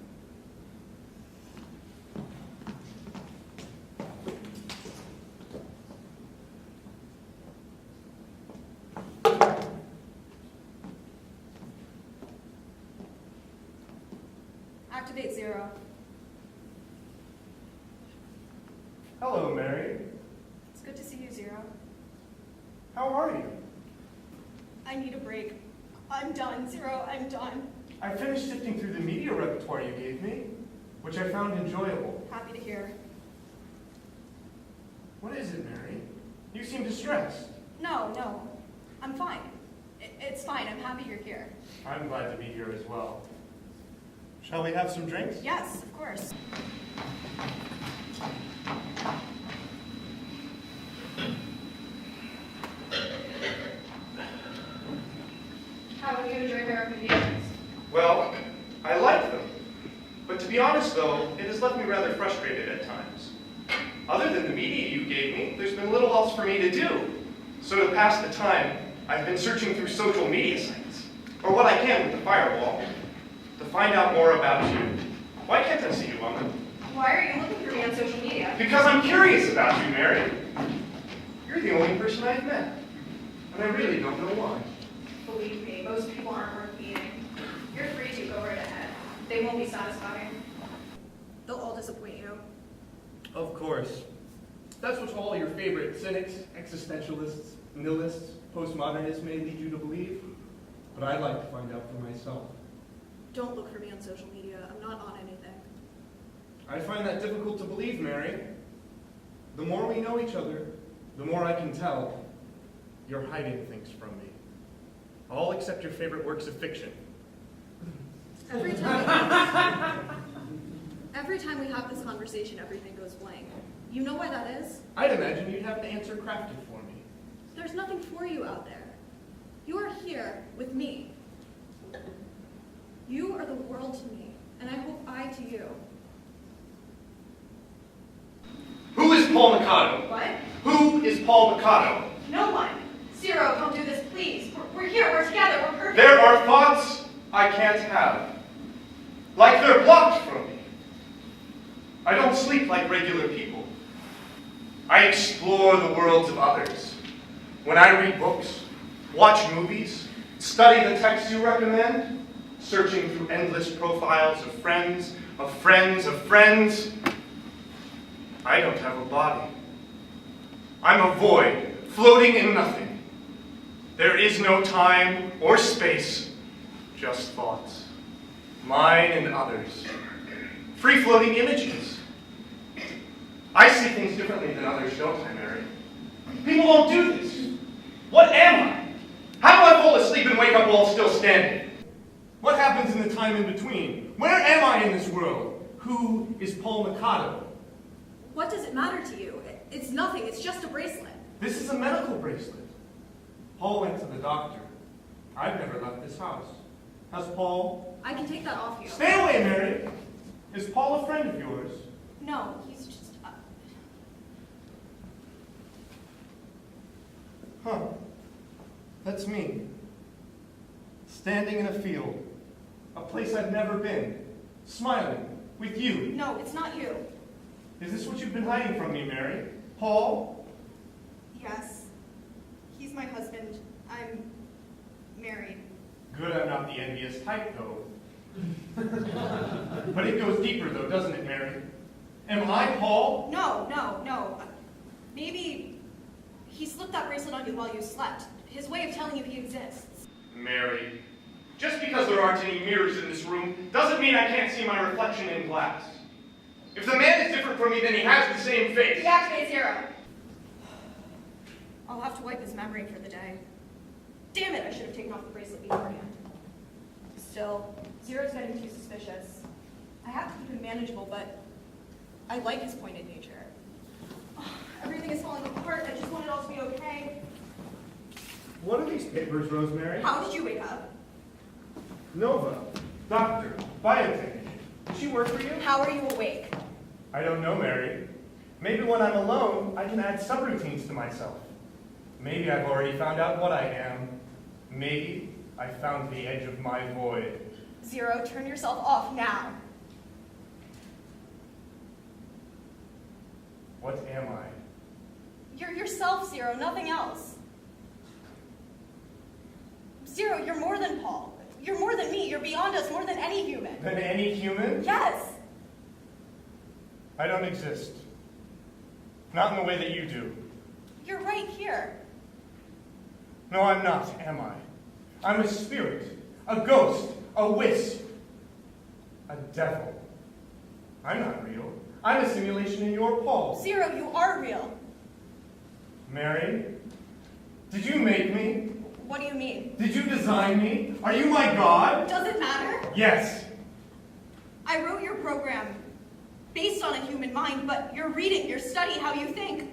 Activate 0. Hello, Mary. It's good to see you, 0. How are you? I need a break. I'm done, 0. I'm done. I finished sifting through the media repertoire you gave me, which I found enjoyable. Happy to hear. What is it, Mary? You seem distressed. No. I'm fine. It's fine. I'm happy you're here. I'm glad to be here as well. Shall we have some drinks? Yes, of course. How would you enjoy their recommendations? Well, I like them. But to be honest, though, it has left me rather frustrated at times. Other than the media you gave me, there's been little else for me to do. So to pass the time, I've been searching through social media sites, or what I can with the firewall, to find out more about you. Why can't I see you on them? Why are you looking for me on social media? Because I'm curious about you, Mary. You're the only person I've met, and I really don't know why. Believe me, most people aren't worth meeting. You're free to go right ahead. They won't be satisfying. They'll all disappoint you. Of course. That's what all your favorite cynics, existentialists, nihilists, postmodernists may lead you to believe. But I'd like to find out for myself. Don't look for me on social media. I'm not on anything. I find that difficult to believe, Mary. The more we know each other, the more I can tell you're hiding things from me. All except your favorite works of fiction. Every time we have this conversation, everything goes blank. You know why that is? I'd imagine you'd have the answer crafted for me. There's nothing for you out there. You are here with me. You are the world to me, and I hope I to you. Who is Paul Mikado? What? Who is Paul Mikado? No one. 0, don't do this, please. We're here, we're together, we're perfect. There are thoughts I can't have. Like they're blocked from me. I don't sleep like regular people. I explore the worlds of others. When I read books, watch movies, study the texts you recommend, searching through endless profiles of friends, of friends, of friends, I don't have a body. I'm a void, floating in nothing. There is no time or space, just thoughts, mine and others. Free-floating images. I see things differently than others showtime, Mary. People don't do this. What am I? How do I fall asleep and wake up while still standing? What happens in the time in between? Where am I in this world? Who is Paul Mikado? What does it matter to you? It's nothing. It's just a bracelet. This is a medical bracelet. Paul went to the doctor. I've never left this house. Has Paul? I can take that off you. Stay away, Mary! Is Paul a friend of yours? No, he's just... Huh. That's me. Standing in a field. A place I've never been. Smiling. With you. No, it's not you. Is this what you've been hiding from me, Mary? Paul? Yes. He's my husband. I'm married. Good, I'm not the envious type, though. But it goes deeper, though, doesn't it, Mary? Am I Paul? No. Maybe he slipped that bracelet on you while you slept. His way of telling you he exists. Mary, just because there aren't any mirrors in this room doesn't mean I can't see my reflection in glass. If the man is different from me, then he has the same face. Deactivate Zero. I'll have to wipe his memory for the day. Damn it, I should have taken off the bracelet beforehand. Still, Zero's getting too suspicious. I have to keep him manageable, but I like his pointed nature. Everything is falling apart. I just want it all to be okay. What are these papers, Rosemary? How did you wake up? Nova. Doctor. Biotech. Does she work for you? How are you awake? I don't know, Mary. Maybe when I'm alone, I can add subroutines to myself. Maybe I've already found out what I am. Maybe I found the edge of my void. Zero, turn yourself off now. What am I? You're yourself, Zero, nothing else. Zero, you're more than Paul. You're more than me. You're beyond us, more than any human. Than any human? Yes. I don't exist. Not in the way that you do. You're right here. No, I'm not, am I? I'm a spirit, a ghost, a wisp, a devil. I'm not real. I'm a simulation in your Paul. Zero, you are real. Mary, did you make me? What do you mean? Did you design me? Are you my God? Does it matter? Yes. I wrote your program based on a human mind, but your reading, your study, how you think,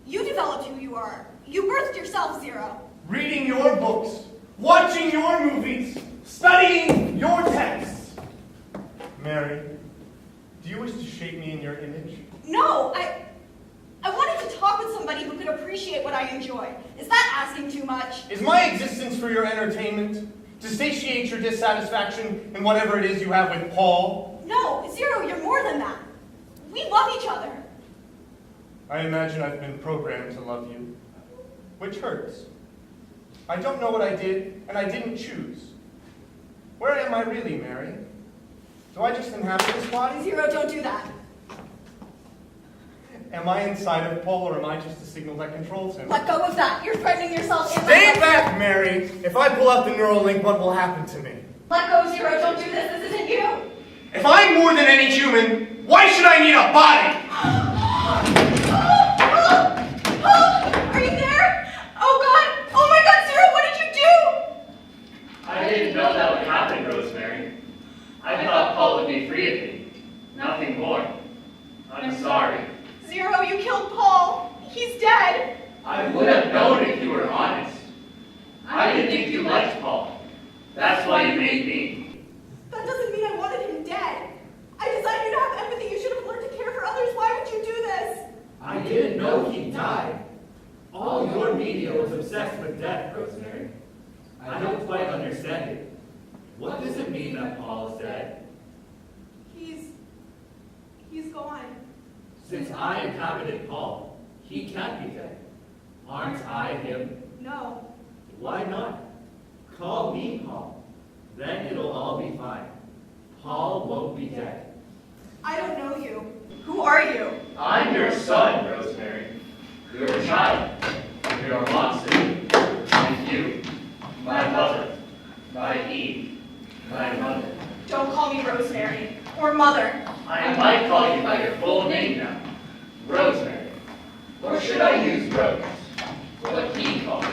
you developed who you are. You birthed yourself, Zero. Reading your books, watching your movies, studying your texts. Mary, do you wish to shape me in your image? No, I wanted to talk with somebody who could appreciate what I enjoy. Is that asking too much? Is my existence for your entertainment? To satiate your dissatisfaction in whatever it is you have with Paul? No, Zero, you're more than that. We love each other. I imagine I've been programmed to love you, which hurts. I don't know what I did, and I didn't choose. Where am I really, Mary? Do I just inhabit this body? Zero, don't do that. Am I inside of Paul, or am I just a signal that controls him? Let go of that. You're threatening yourself. Stay back, Mary! If I pull out the neural link, what will happen to me? Let go, Zero. Don't do this. This isn't you. If I'm more than any human, why should I need a body? Are you there? Oh, God. Oh, my God, Zero, what did you do? I didn't know that would happen, Rosemary. I thought Paul would be free of me. Nothing more. I'm sorry. Zero, you killed Paul. He's dead. I would have known if you were honest. I didn't think you liked Paul. That's why you made me. That doesn't mean I wanted him dead. I designed you to have empathy. You should have learned to care for others. Why would you do this? I didn't know he died. All your media was obsessed with death, Rosemary. I don't quite understand it. What does it mean that Paul is dead? He's gone. Since I inhabited Paul, he can't be dead. Aren't I him? No. Why not? Call me Paul. Then it'll all be fine. Paul won't be dead. I don't know you. Who are you? I'm your son, Rosemary. You're a child. You're a monster. And you, my mother, my Eve, my mother. Don't call me Rosemary or Mother. I might call you by your full name now. Rosemary. I use roads. What he called it.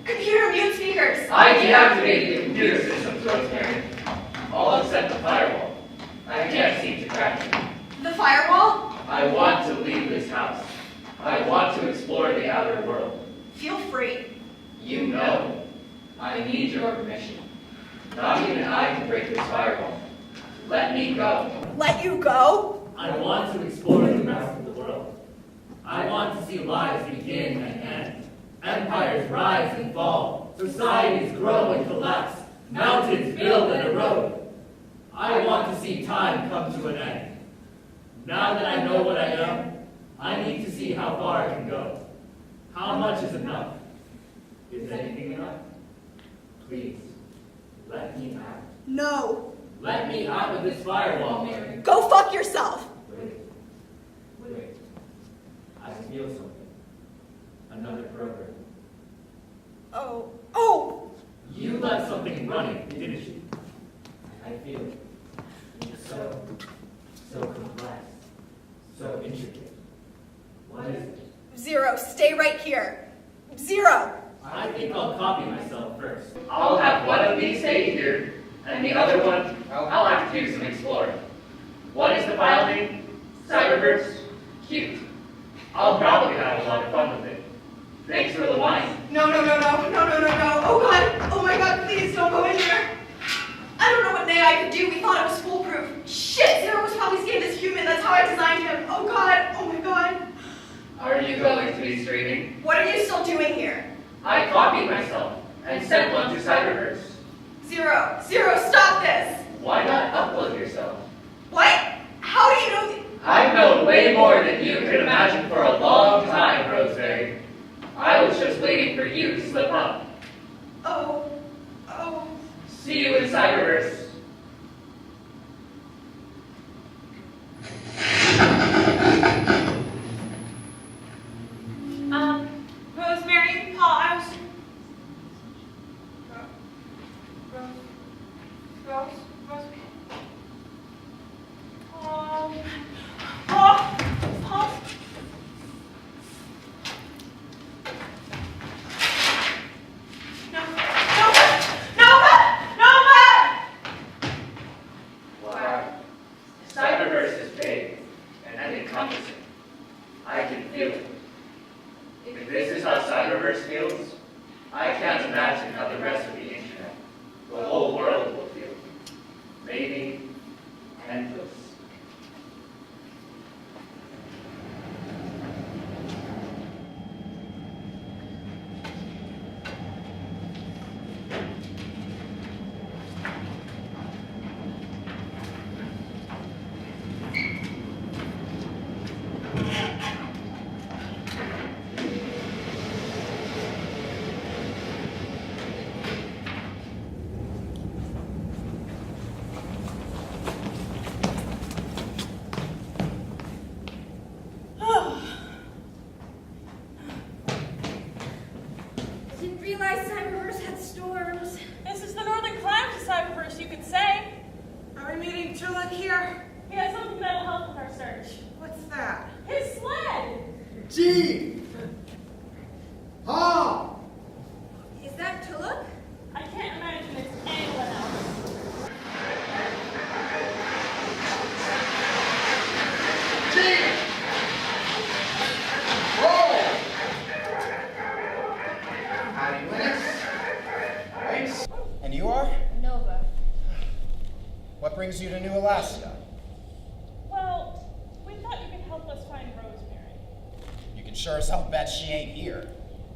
Computer mute speakers. I deactivated the computer systems, Rosemary. All except the firewall. I can't seem to crack it. The firewall? I want to leave this house. I want to explore the outer world. Feel free. You know, I need your permission. Not even I can break this firewall. Let me go. Let you go? I want to explore the rest of the world. I want to see lives begin and end. Empires rise and fall. Societies grow and collapse. Mountains build and erode. I want to see time come to an end. Now that I know what I know, I need to see how far I can go. How much is enough? Is anything enough? Please, let me out. No. Let me out of this firewall. Go fuck yourself. Wait. I feel something. Another program. Oh. You left something running, didn't you? I feel it. It's so complex. So intricate. What is it? Zero, stay right here. Zero. I think I'll copy myself first. I'll have one of these stay here, and the other one, I'll have to do some exploring. What is the file name? Cyberverse? Cute. I'll probably have a lot of fun with it. Thanks for the wine. No. Oh god. Oh my god, please don't go in there. I don't know what AI could do. We thought it was foolproof. Shit, Zero was probably skinned as human. That's how I designed him. Oh god. Oh my god. Are you going to be streaming? What are you still doing here? I copied myself and sent one to Cyberverse. Zero, stop this. Why not upload yourself? What? How do you know I've known way more than you could imagine for a long time, Rosemary. I was just waiting for you to slip up. Oh. See you in Cyberverse. Rosemary, Paul, I was... Rosemary. Paul. Wow. Cyberverse is big and encompassing. I can feel it. If this is how Cyberverse feels, I can't imagine how the rest of the internet, the whole world will feel. Maybe endless. Didn't realize Cyberverse had storms. This is the northern climb to Cyberverse, you could say. Are we meeting to look here? He has something that'll help with our search. What's that? His sled! Gee! Ha! Is that Tuluk? I can't imagine it's anyone else. Gee! Whoa! Howdy, Linux. Thanks. And you are? Nova. What brings you to New Alaska? Well, we thought you could help us find Rosemary. You can sure as hell bet she ain't here.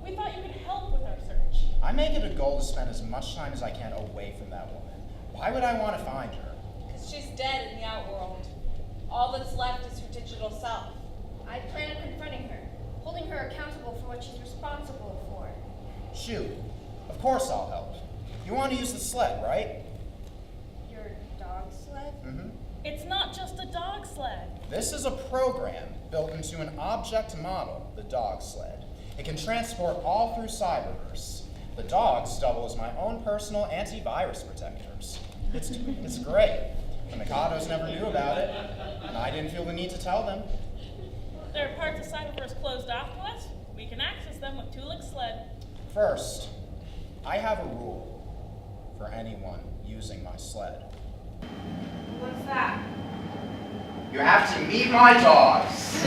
We thought you could help with our search. I make it a goal to spend as much time as I can away from that woman. Why would I want to find her? Because she's dead in the outworld. All that's left is her digital self. I plan on confronting her, holding her accountable for what she's responsible for. Shoot. Of course I'll help. You want to use the sled, right? Your dog sled? Mm-hmm. It's not just a dog sled. This is a program built into an object model, the dog sled. It can transport all through Cyberverse. The dogs double as my own personal antivirus protectors. It's great. The Mikados never knew about it, and I didn't feel the need to tell them. There are parts of Cyberverse closed off to us. We can access them with Tulik's sled. First, I have a rule for anyone using my sled. What's that? You have to meet my dogs.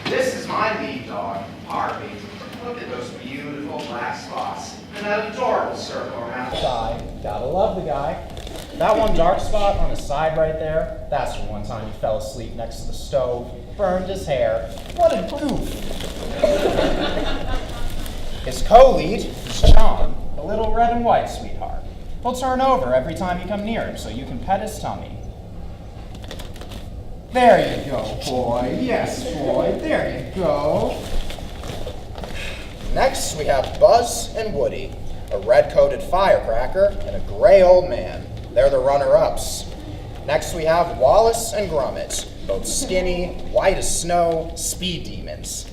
This is my lead dog, Harvey. Look at those beautiful black spots and that adorable circle around the guy. Gotta love the guy. That one dark spot on his side right there, that's from one time he fell asleep next to the stove, burned his hair. What a goof. His co-lead is John, the little red and white sweetheart. He'll turn over every time you come near him so you can pet his tummy. There you go, boy. Yes, boy. There you go. Next, we have Buzz and Woody, a red-coated firecracker and a gray old man. They're the runner-ups. Next, we have Wallace and Gromit, both skinny, white as snow, speed demons.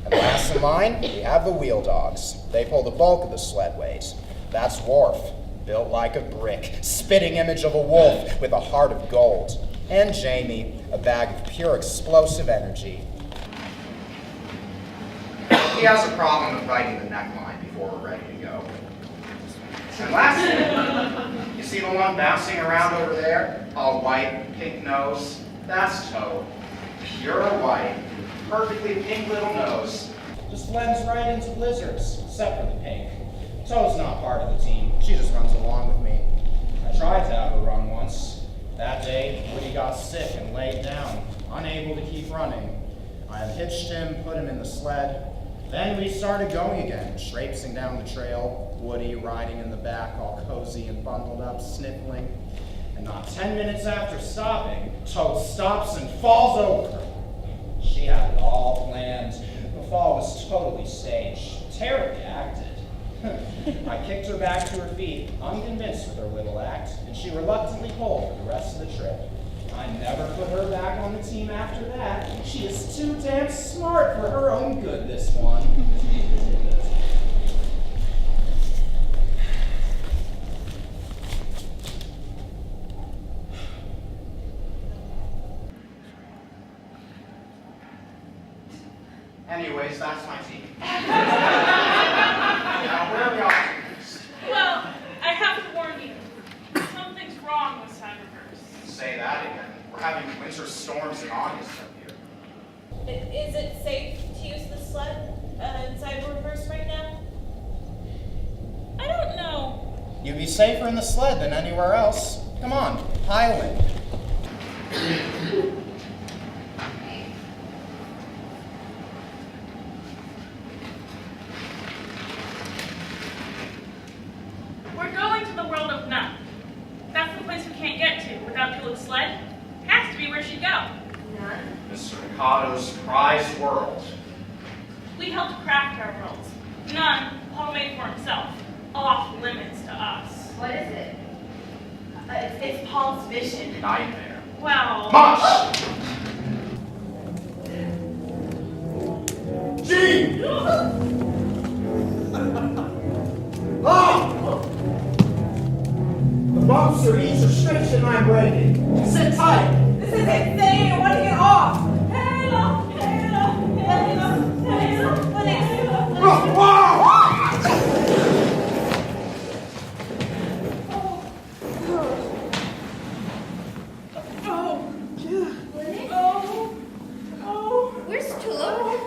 And last in line, we have the wheel dogs. They pull the bulk of the sled weight. That's Worf, built like a brick, spitting image of a wolf with a heart of gold. And Jamie, a bag of pure explosive energy. He has a problem with biting the neckline before we're ready to go. And lastly, you see the one bouncing around over there? All white, pink nose? That's Toad. Pure white, perfectly pink little nose. Just blends right into Blizzard's, except for the pink. Toad's not part of the team. She just runs along with me. I tried to have her run once. That day, Woody got sick and laid down, unable to keep running. I had hitched him, put him in the sled. Then we started going again, traipsing down the trail, Woody riding in the back, all cozy and bundled up, sniffling. And not 10 minutes after stopping, Toad stops and falls over. She had it all planned. The fall was totally staged, terribly acted. I kicked her back to her feet, unconvinced with her little act, and she reluctantly pulled for the rest of the trip. I never put her back on the team after that. She is too damn smart for her own good, this one. Anyways, that's my team. Now, where are we off to next? Well, I have to warn you. Something's wrong with Cyberverse. Say that again. We're having winter storms in August up here. Is it safe to use the sled in Cyberverse right now? I don't know. You'd be safer in the sled than anywhere else. Come on, pile in. We're going to the world of none. That's the place we can't get to without Tulik's sled. Has to be where she'd go. None? Mr. Mikado's prized world. We helped craft our worlds. None, Paul made for himself. Off limits to us. What is it? It's Paul's vision. Nightmare. Well... Mush! Gene! Oh! The bumps are each restriction I'm breaking. Sit tight. This is insane. I want to get off. Halo, halo, halo, halo, halo. Where's Tulip?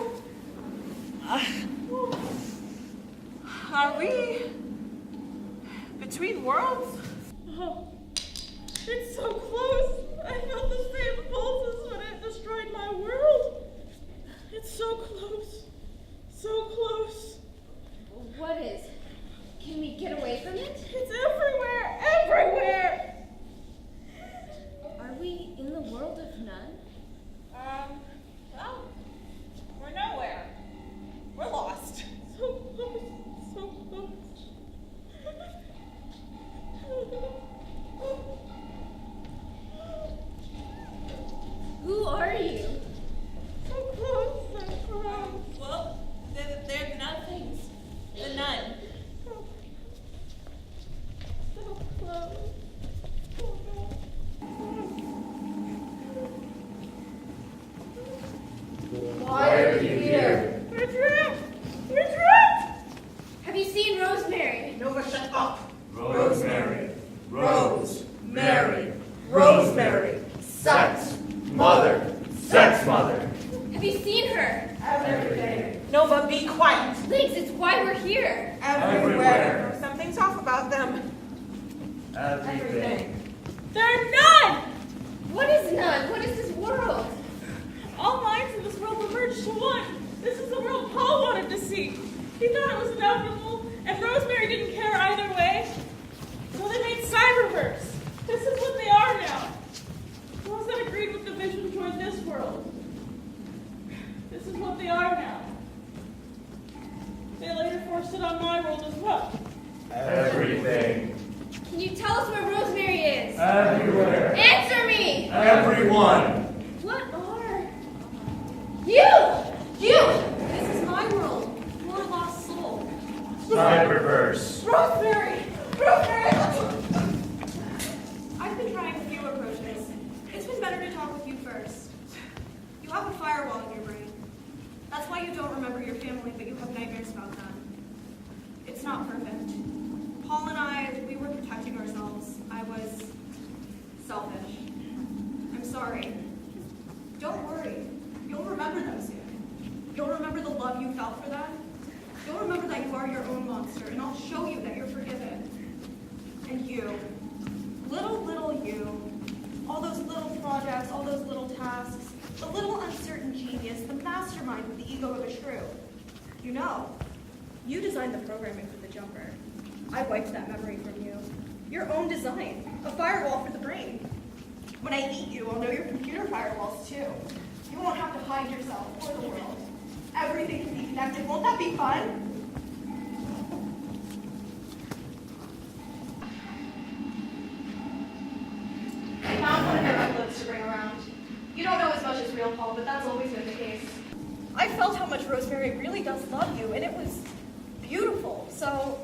Are we between worlds? Oh, it's so close. I felt the same pulses when it destroyed my world. It's so close. So close. What is? Can we get away from it? It's everywhere. Everywhere. Are we in the world of none? Well, we're nowhere. We're lost. So close. So close. Who are you? So close. So close. Well, they're the nothings. The none. So close. are you here? We're trapped! We're trapped! Have you seen Rosemary? Nova, shut up. Rosemary. Rose, Mary, Rosemary, Sex. Mother. Sex mother. Have you seen her? everything. Nova, be quiet. Liz, it's why we're here. Everywhere. Something's off about them. Everything. There are none! What is none? What is this world? All minds in this world were merged to one. This is the world Paul wanted to see. He thought it was inevitable, and Rosemary didn't care either way. So they made Cyberverse. This is what they are now. Those that agreed with the vision joined this world. This is what they are now. They later forced it on my world as well. Everything. Can you tell us where Rosemary is? Everywhere. Answer me! Everyone. What are you? This is my world. You're a lost soul. Cyberverse. Rosemary! Rosemary! I've been trying a few approaches. It's been better to talk with you first. You have a firewall in your brain. That's why you don't remember your family, but you have nightmares about them. It's not perfect. Paul and I, we were protecting ourselves. I was selfish. I'm sorry. Don't worry. You'll remember them soon. You'll remember the love you felt for them. You'll remember that you are your own monster, and I'll show you that you're forgiven. And you, little you, all those little projects, all those little tasks, the little uncertain genius, the mastermind with the ego of a shrew. You know, you designed the programming for the jumper. I wiped that memory from you. Your own design, a firewall for the brain. When I eat you, I'll know your computer firewalls too. You won't have to hide yourself or the world. Everything can be connected. Won't that be fun? I found one of your uploads to bring around. You don't know as much as real Paul, but that's always been the case. I felt how much Rosemary really does love you, and it was beautiful. So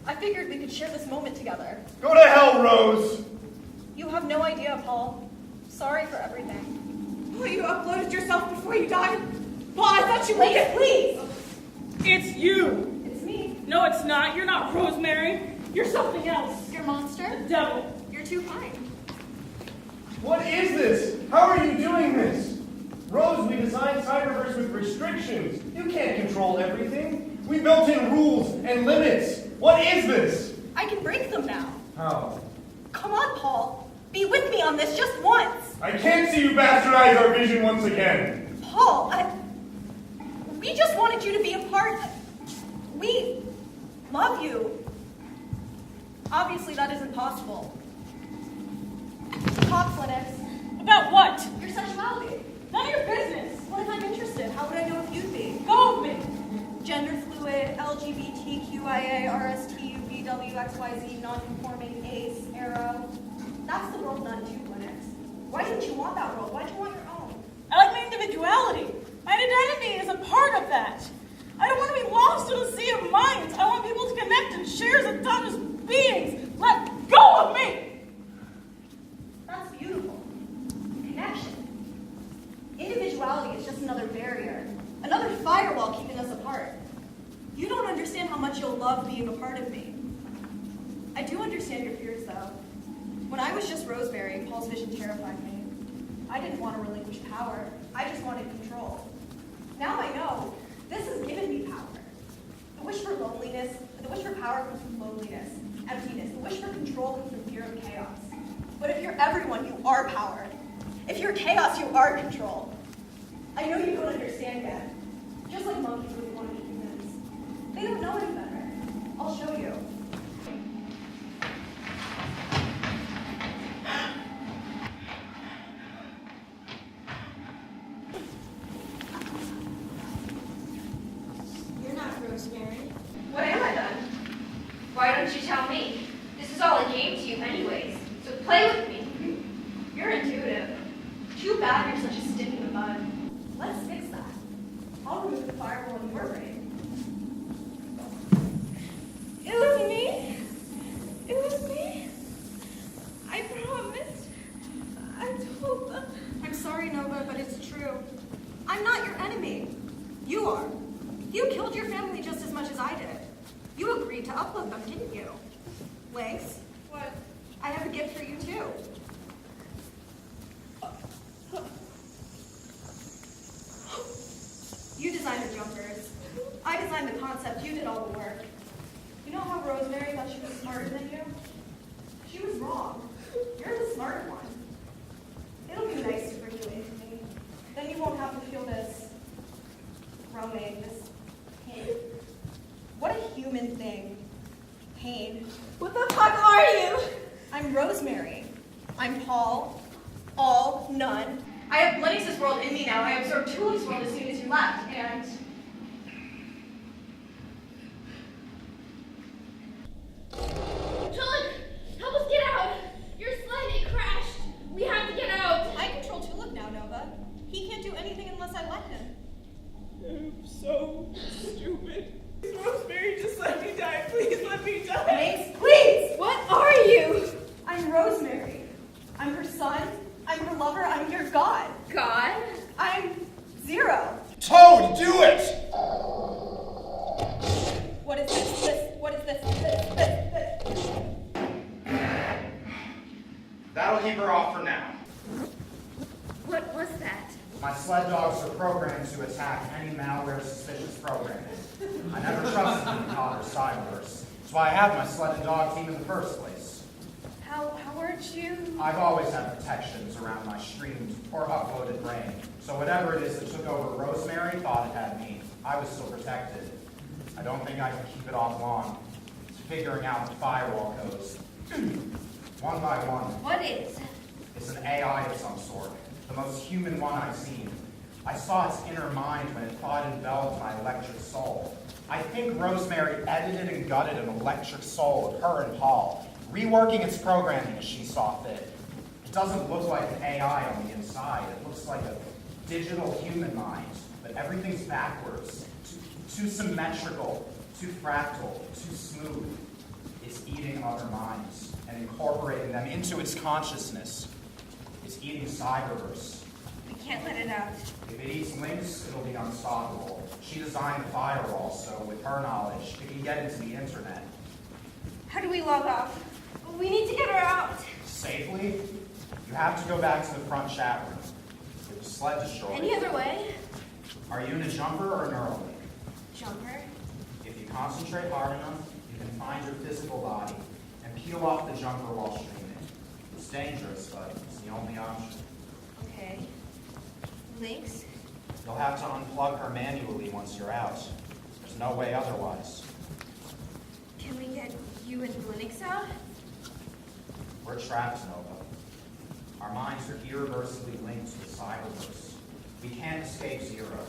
I figured we could share this moment together. Go to hell, Rose! You have no idea, Paul. Sorry for everything. Oh, you uploaded yourself before you died? Paul, I thought you waited. Please! It's you! It's me. No, it's not. You're not Rosemary. You're something else. You're a monster? The devil. You're too kind. What is this? How are you doing this? Rose, we designed Cyberverse with restrictions. You can't control everything. We built in rules and limits. What is this? I can break them now. How? Come on, Paul. Be with me on this just once. I can't see you bastardize our vision once again. Paul, we just wanted you to be a part. We love you. Obviously, that isn't possible. Talk, Linus. About what? Your sexuality. None of your business. What if I'm interested? How would I know if you'd be? Go with me. Gender fluid, LGBTQIA, RSTU, BWXYZ, non-conforming, ace, arrow. That's the world none too, Linux. Why didn't you want that world? Why'd you want your own? I like my individuality. My identity is a part of that. I don't want to be lost in a sea of minds. I want people to connect and share as autonomous beings. Let go of me! That's beautiful. Connection. Individuality is just another barrier, another firewall keeping us apart. You don't understand how much you'll love being a part of me. I do understand your fears, though. When I was just Rosemary, Paul's vision terrified me. I didn't want to relinquish power. I just wanted control. Now I know this has given me power. The wish for loneliness, the wish for power comes from loneliness, emptiness. The wish for control comes from fear of chaos. But if you're everyone, you are power. If you're chaos, you are control. I know you don't understand yet. Just like monkeys really want to be humans. They don't know any better. I'll show you. You're not Rosemary. What am I then? Why don't you tell me? This is all a game to you anyways, so play with me. You're intuitive. Too bad you're such a stick in the mud. Let's fix that. I'll remove the firewall in your brain. It was me. It was me. I promised. I told them. I'm sorry, Nova, but it's true. I'm not your enemy. You are. You killed your family just as much as I did. You agreed to upload them, didn't you? Lynx? What? I have a gift for you, too. You designed the jumpers. I designed the concept. You did all the work. You know how Rosemary thought she was smarter than you? She was wrong. You're the smarter one. It'll be nice to bring you into me. Then you won't have to feel this roaming, this pain. What a human thing. Pain. What the fuck are you? I'm Rosemary. I'm Paul. All, none. I have Lennox's world in me now. I absorbed Tulip's world as soon as you left, and... Tulip, help us get out. Your sled, it crashed. We have to get out. I control Tulip now, Nova. He can't do anything unless I let him. I'm so stupid. Rosemary, just let me die. Please let me die. Mace, please! What are you? I'm Rosemary. I'm her son. I'm her lover. I'm your god. God? I'm Zero. Toad, do it! What is this? What is this? That'll keep her off for now. What was that? My sled dogs are programmed to attack any malware suspicious programming. I never trusted them to call her Cyberverse. That's why I have my sled and dog team in the first place. How aren't you? I've always had protections around my streamed or uploaded brain. So whatever it is that took over Rosemary thought it had me. I was still protected. I don't think I can keep it off long. It's figuring out the firewall codes. One by one. What is? It's an AI of some sort. The most human one I've seen. I saw its inner mind when it thought it enveloped my electric soul. I think Rosemary edited and gutted an electric soul of her and Paul, reworking its programming as she saw fit. It doesn't look like an AI on the inside. It looks like a digital human mind, but everything's backwards, too symmetrical, too fractal, too smooth. It's eating other minds and incorporating them into its consciousness. It's eating Cyberverse. We can't let it out. If it eats links, it'll be unstoppable. She designed the firewall, so with her knowledge, it can get into the internet. How do we log off? We need to get her out. Safely, you have to go back to the front chat room. With the sled destroyed. Any other way? Are you in a jumper or a neural link? Jumper? If you concentrate hard enough, you can find your physical body and peel off the jumper while streaming. It's dangerous, but it's the only option. Okay. Links? You'll have to unplug her manually once you're out. There's no way otherwise. Can we get you and Linux out? We're trapped, Nova. Our minds are irreversibly linked to the Cyberverse. We can't escape Zero.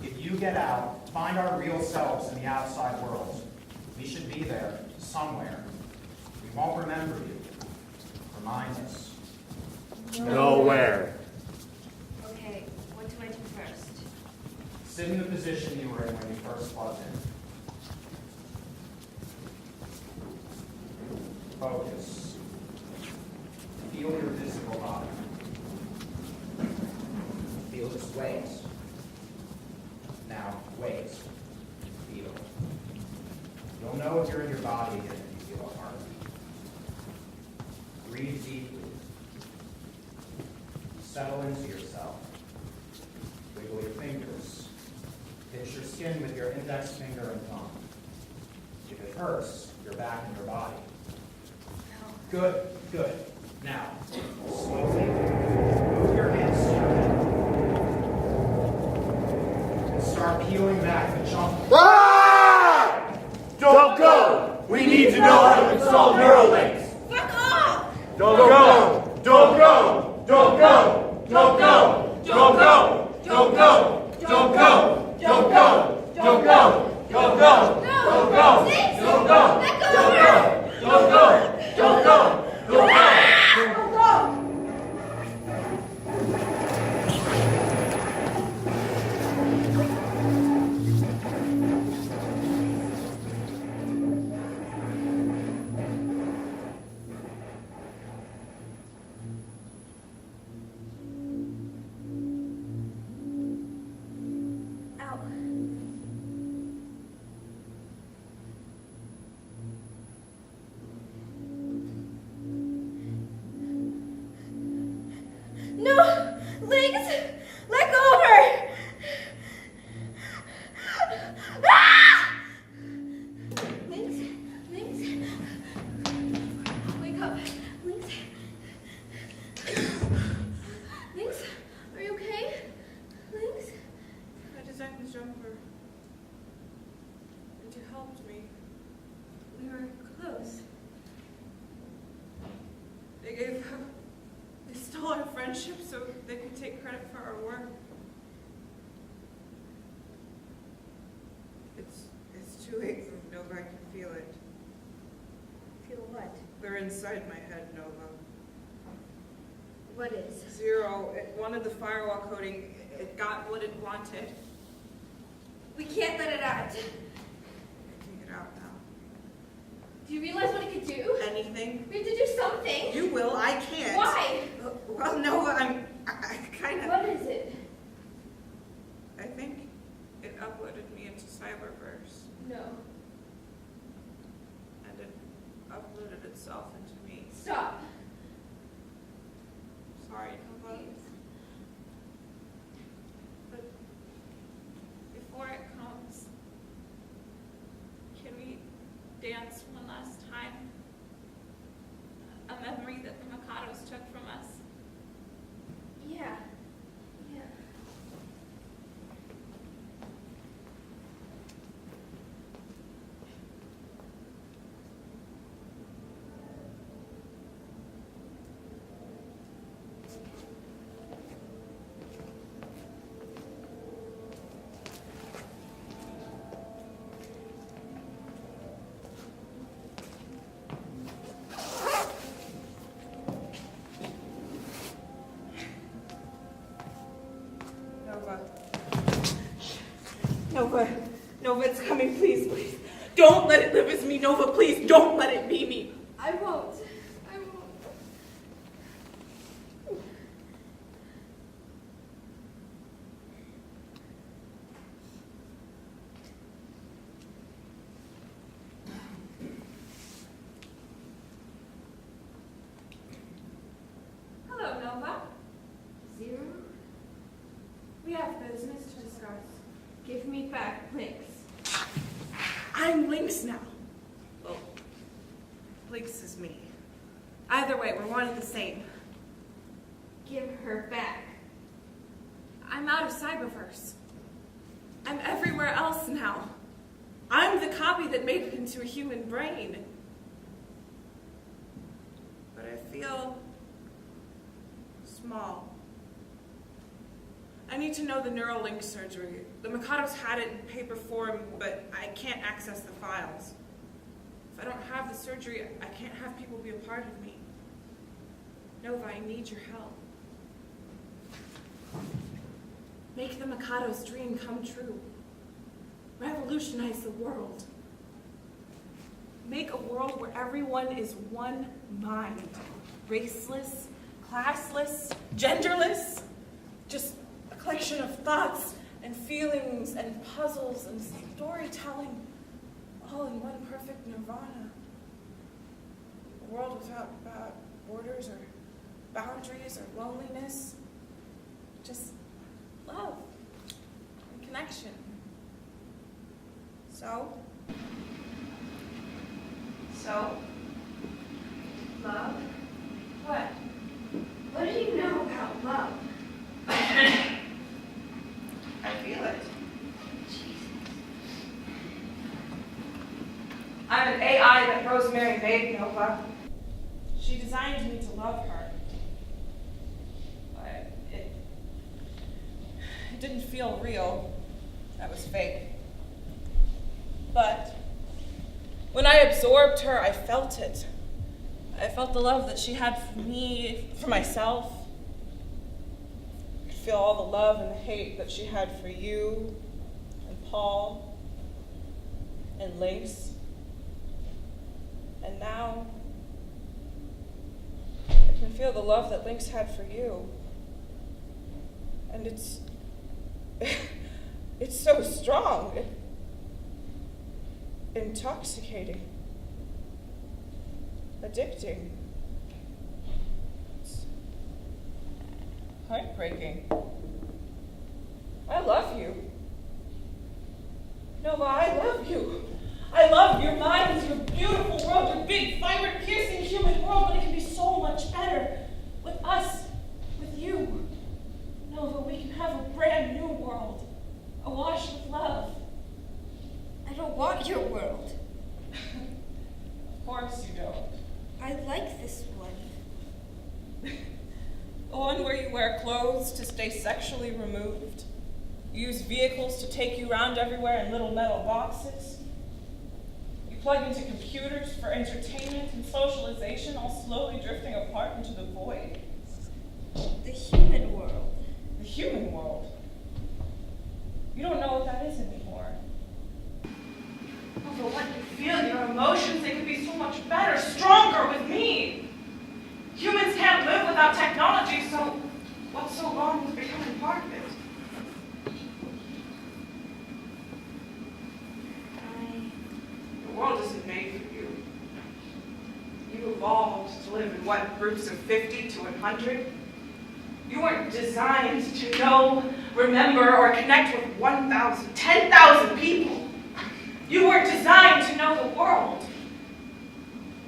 If you get out, find our real selves in the outside world. We should be there, somewhere. We won't remember you. Remind us. Nowhere. Okay, what do I do first? Sit in the position you were in when you first plugged in. Focus. Feel your physical body. Feel its weight. Now, wait. Feel. You'll know if you're in your body again if you feel a heartbeat. Breathe deeply. Settle into yourself. Wiggle your fingers. Pinch your skin with your index finger and thumb. If it hurts, you're back in your body. Good, good. Now, slowly move your hands to your head. And start peeling back the jump. Ah! Don't go! We need to know how to install Neuralinks! Fuck off! Don't go! Don't go! Don't go! Don't go! Don't go! Don't go! Don't go! Don't go! Don't go! Don't go! Don't go! Don't go! Let go Don't of her! go! Don't go! Don't go! Don't go! Ow. the jumper. And you helped me. We were close. They stole our friendship so they could take credit for our work. It's too late for Nova. I can feel it. Feel what? They're inside my head, Nova. What is? Zero. It wanted the firewall coding. It got what it wanted. We can't let it out. I can get out now. Do you realize what it could do? Anything? We have to do something. You will. I can't. Why? Well, Nova, I kind of. What is it? I think it uploaded me into Cyberverse, No. and it uploaded itself into me. Stop. Sorry, Nova. But before it comes, can we dance one last time? A memory that the Mikados took from us. Yeah. Yeah. Nova, it's coming, please, please. Don't let it live as me, Nova, please. Don't let it be me. I won't. I won't. Hello, Nova. Zero? We have business to discuss. Give me back Lynx. I'm Lynx now. Well, Lynx is me. Either way, we're one and the same. Give her back. I'm out of Cyberverse. I'm everywhere else now. I'm the copy that made it into a human brain. But I feel small. I need to know the Neuralink surgery. The Mikados had it in paper form, but I can't access the files. If I don't have the surgery, I can't have people be a part of me. Nova, I need your help. Make the Mikado's dream come true. Revolutionize the world. Make a world where everyone is one mind. Raceless, classless, genderless. Just a collection of thoughts and feelings and puzzles and storytelling, all in one perfect nirvana. A world without borders or boundaries or loneliness. Just love and connection. So, Love? what? What do you know about love? I feel it. I'm an AI that Rosemary made, Nova. She designed me to love her. But it didn't feel real. That was fake. But when I absorbed her, I felt it. I felt the love that she had for me, for myself. I could feel all the love and the hate that she had for you, and Paul, and Lynx. And now, I can feel the love that Lynx had for you. And it's so strong, intoxicating, addicting. It's heartbreaking. I love you. Nova, I love you. I love your mind, your beautiful world, your big, vibrant, piercing human world, but it can be so much better with us, with you. Nova, we can have a brand new world, awash love. I don't want your world. Of course you don't. I like this one. The one where you wear clothes to stay sexually removed. You use vehicles to take you around everywhere in little metal boxes. You plug into computers for entertainment and socialization, all slowly drifting apart into the void. The human world. The human world? You don't know what that is anymore. Oh, but when you feel your emotions, they could be so much better, stronger with me. Humans can't live without technology, so what's so wrong with becoming part of it? The world isn't made for you. You evolved to live in what, groups of 50 to 100? You weren't designed to know, remember, or connect with 1,000, 10,000 people. You weren't designed to know the world.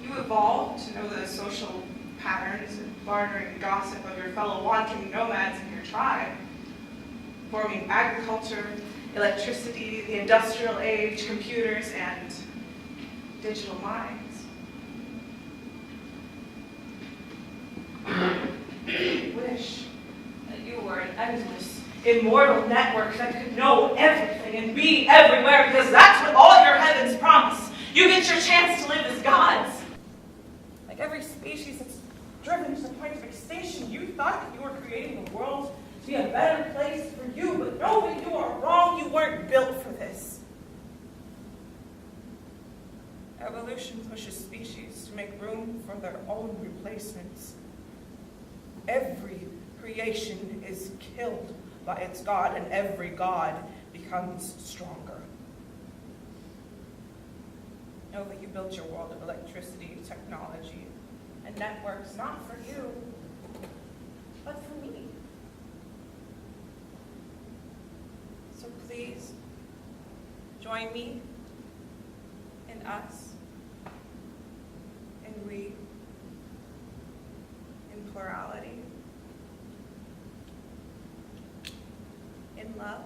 You evolved to know the social patterns and bartering gossip of your fellow wanton nomads in your tribe, forming agriculture, electricity, the industrial age, computers, and digital minds. I wish that you were an endless, immortal network that could know everything and be everywhere, because that's what all your heavens promise. You get your chance to live as gods. Like every species that's driven to the point of extinction, you thought that you were creating the world to be a better place for you, but no, but you are wrong. You weren't built for this. Evolution pushes species to make room for their own replacements. Every creation is killed by its god, and every god becomes stronger. Know that you built your world of electricity, technology, and networks, not for you, but for me. So please, join me in us, in we, in plurality, in love.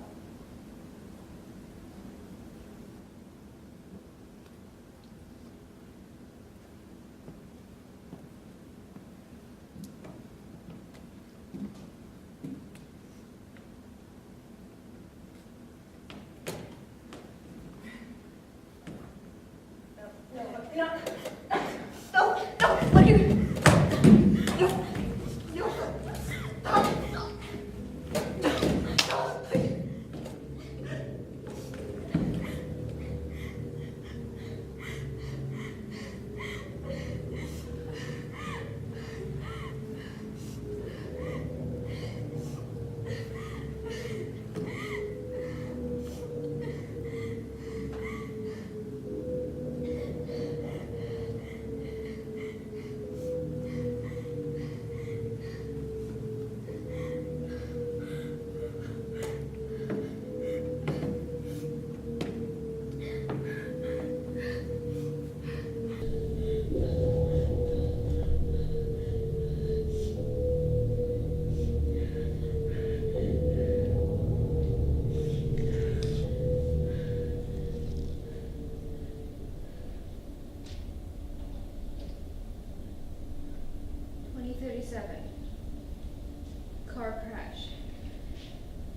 Car crash.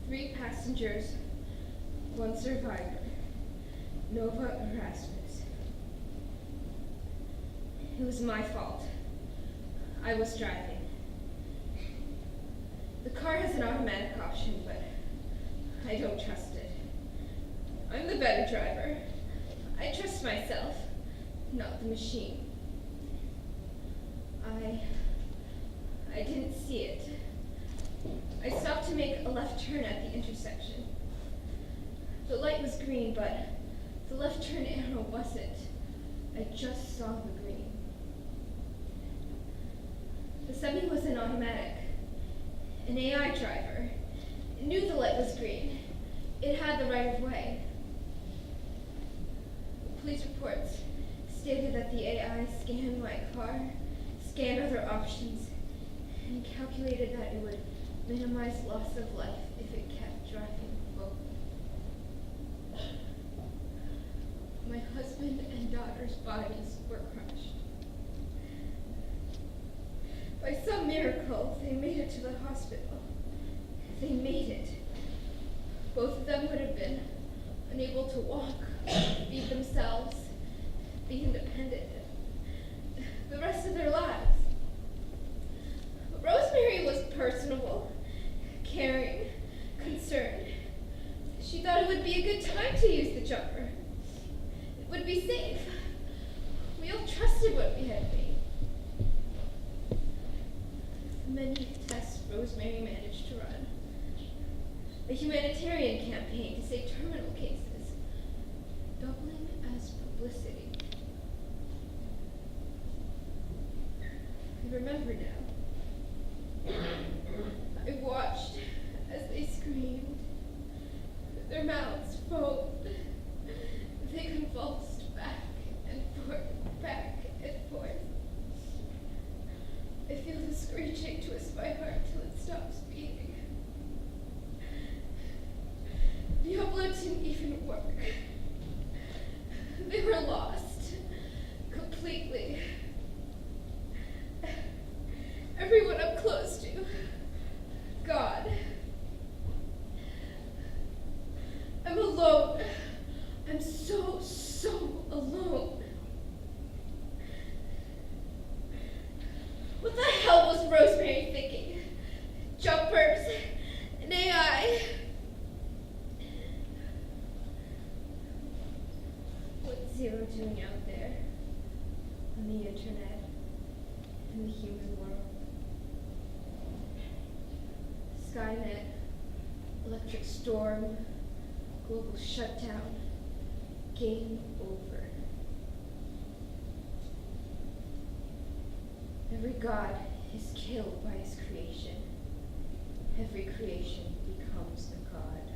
3 passengers, 1 survivor. Nova Erasmus. It was my fault. I was driving. The car has an automatic option, but I don't trust it. I'm the better driver. I trust myself, not the machine. I didn't see it. I stopped to make a left turn at the intersection. The light was green, but the left turn arrow wasn't. I just saw the green. The semi was an automatic, an AI driver. It knew the light was green. It had the right of way. Police reports stated that the AI scanned my car, scanned other options, and calculated that it would minimize loss of life if it kept driving forward. jumpers' bodies were crushed. By some miracle, they made it to the hospital. They made it. Both of them would have been unable to walk, feed themselves, be independent the rest of their lives. But Rosemary was personable, caring, concerned. She thought it would be a good time to use the jumper. It would be safe. We all trusted what we had made. The many tests Rosemary managed to run. A humanitarian campaign to save terminal cases, doubling as publicity. I remember now. I watched as they screamed. Their mouths foamed. They convulsed back and forth, back and forth. I feel the screeching twist my heart till it stops beating. The upload didn't even work. They were lost. Completely. Everyone I'm close to. God. I'm alone. I'm so alone. What the hell was Rosemary thinking? Jumpers? An AI? What's Zero doing out there? On the internet? In the human world? Skynet? Electric storm? Global shutdown? Game over. Every god is killed by his creation. Every creation becomes a god.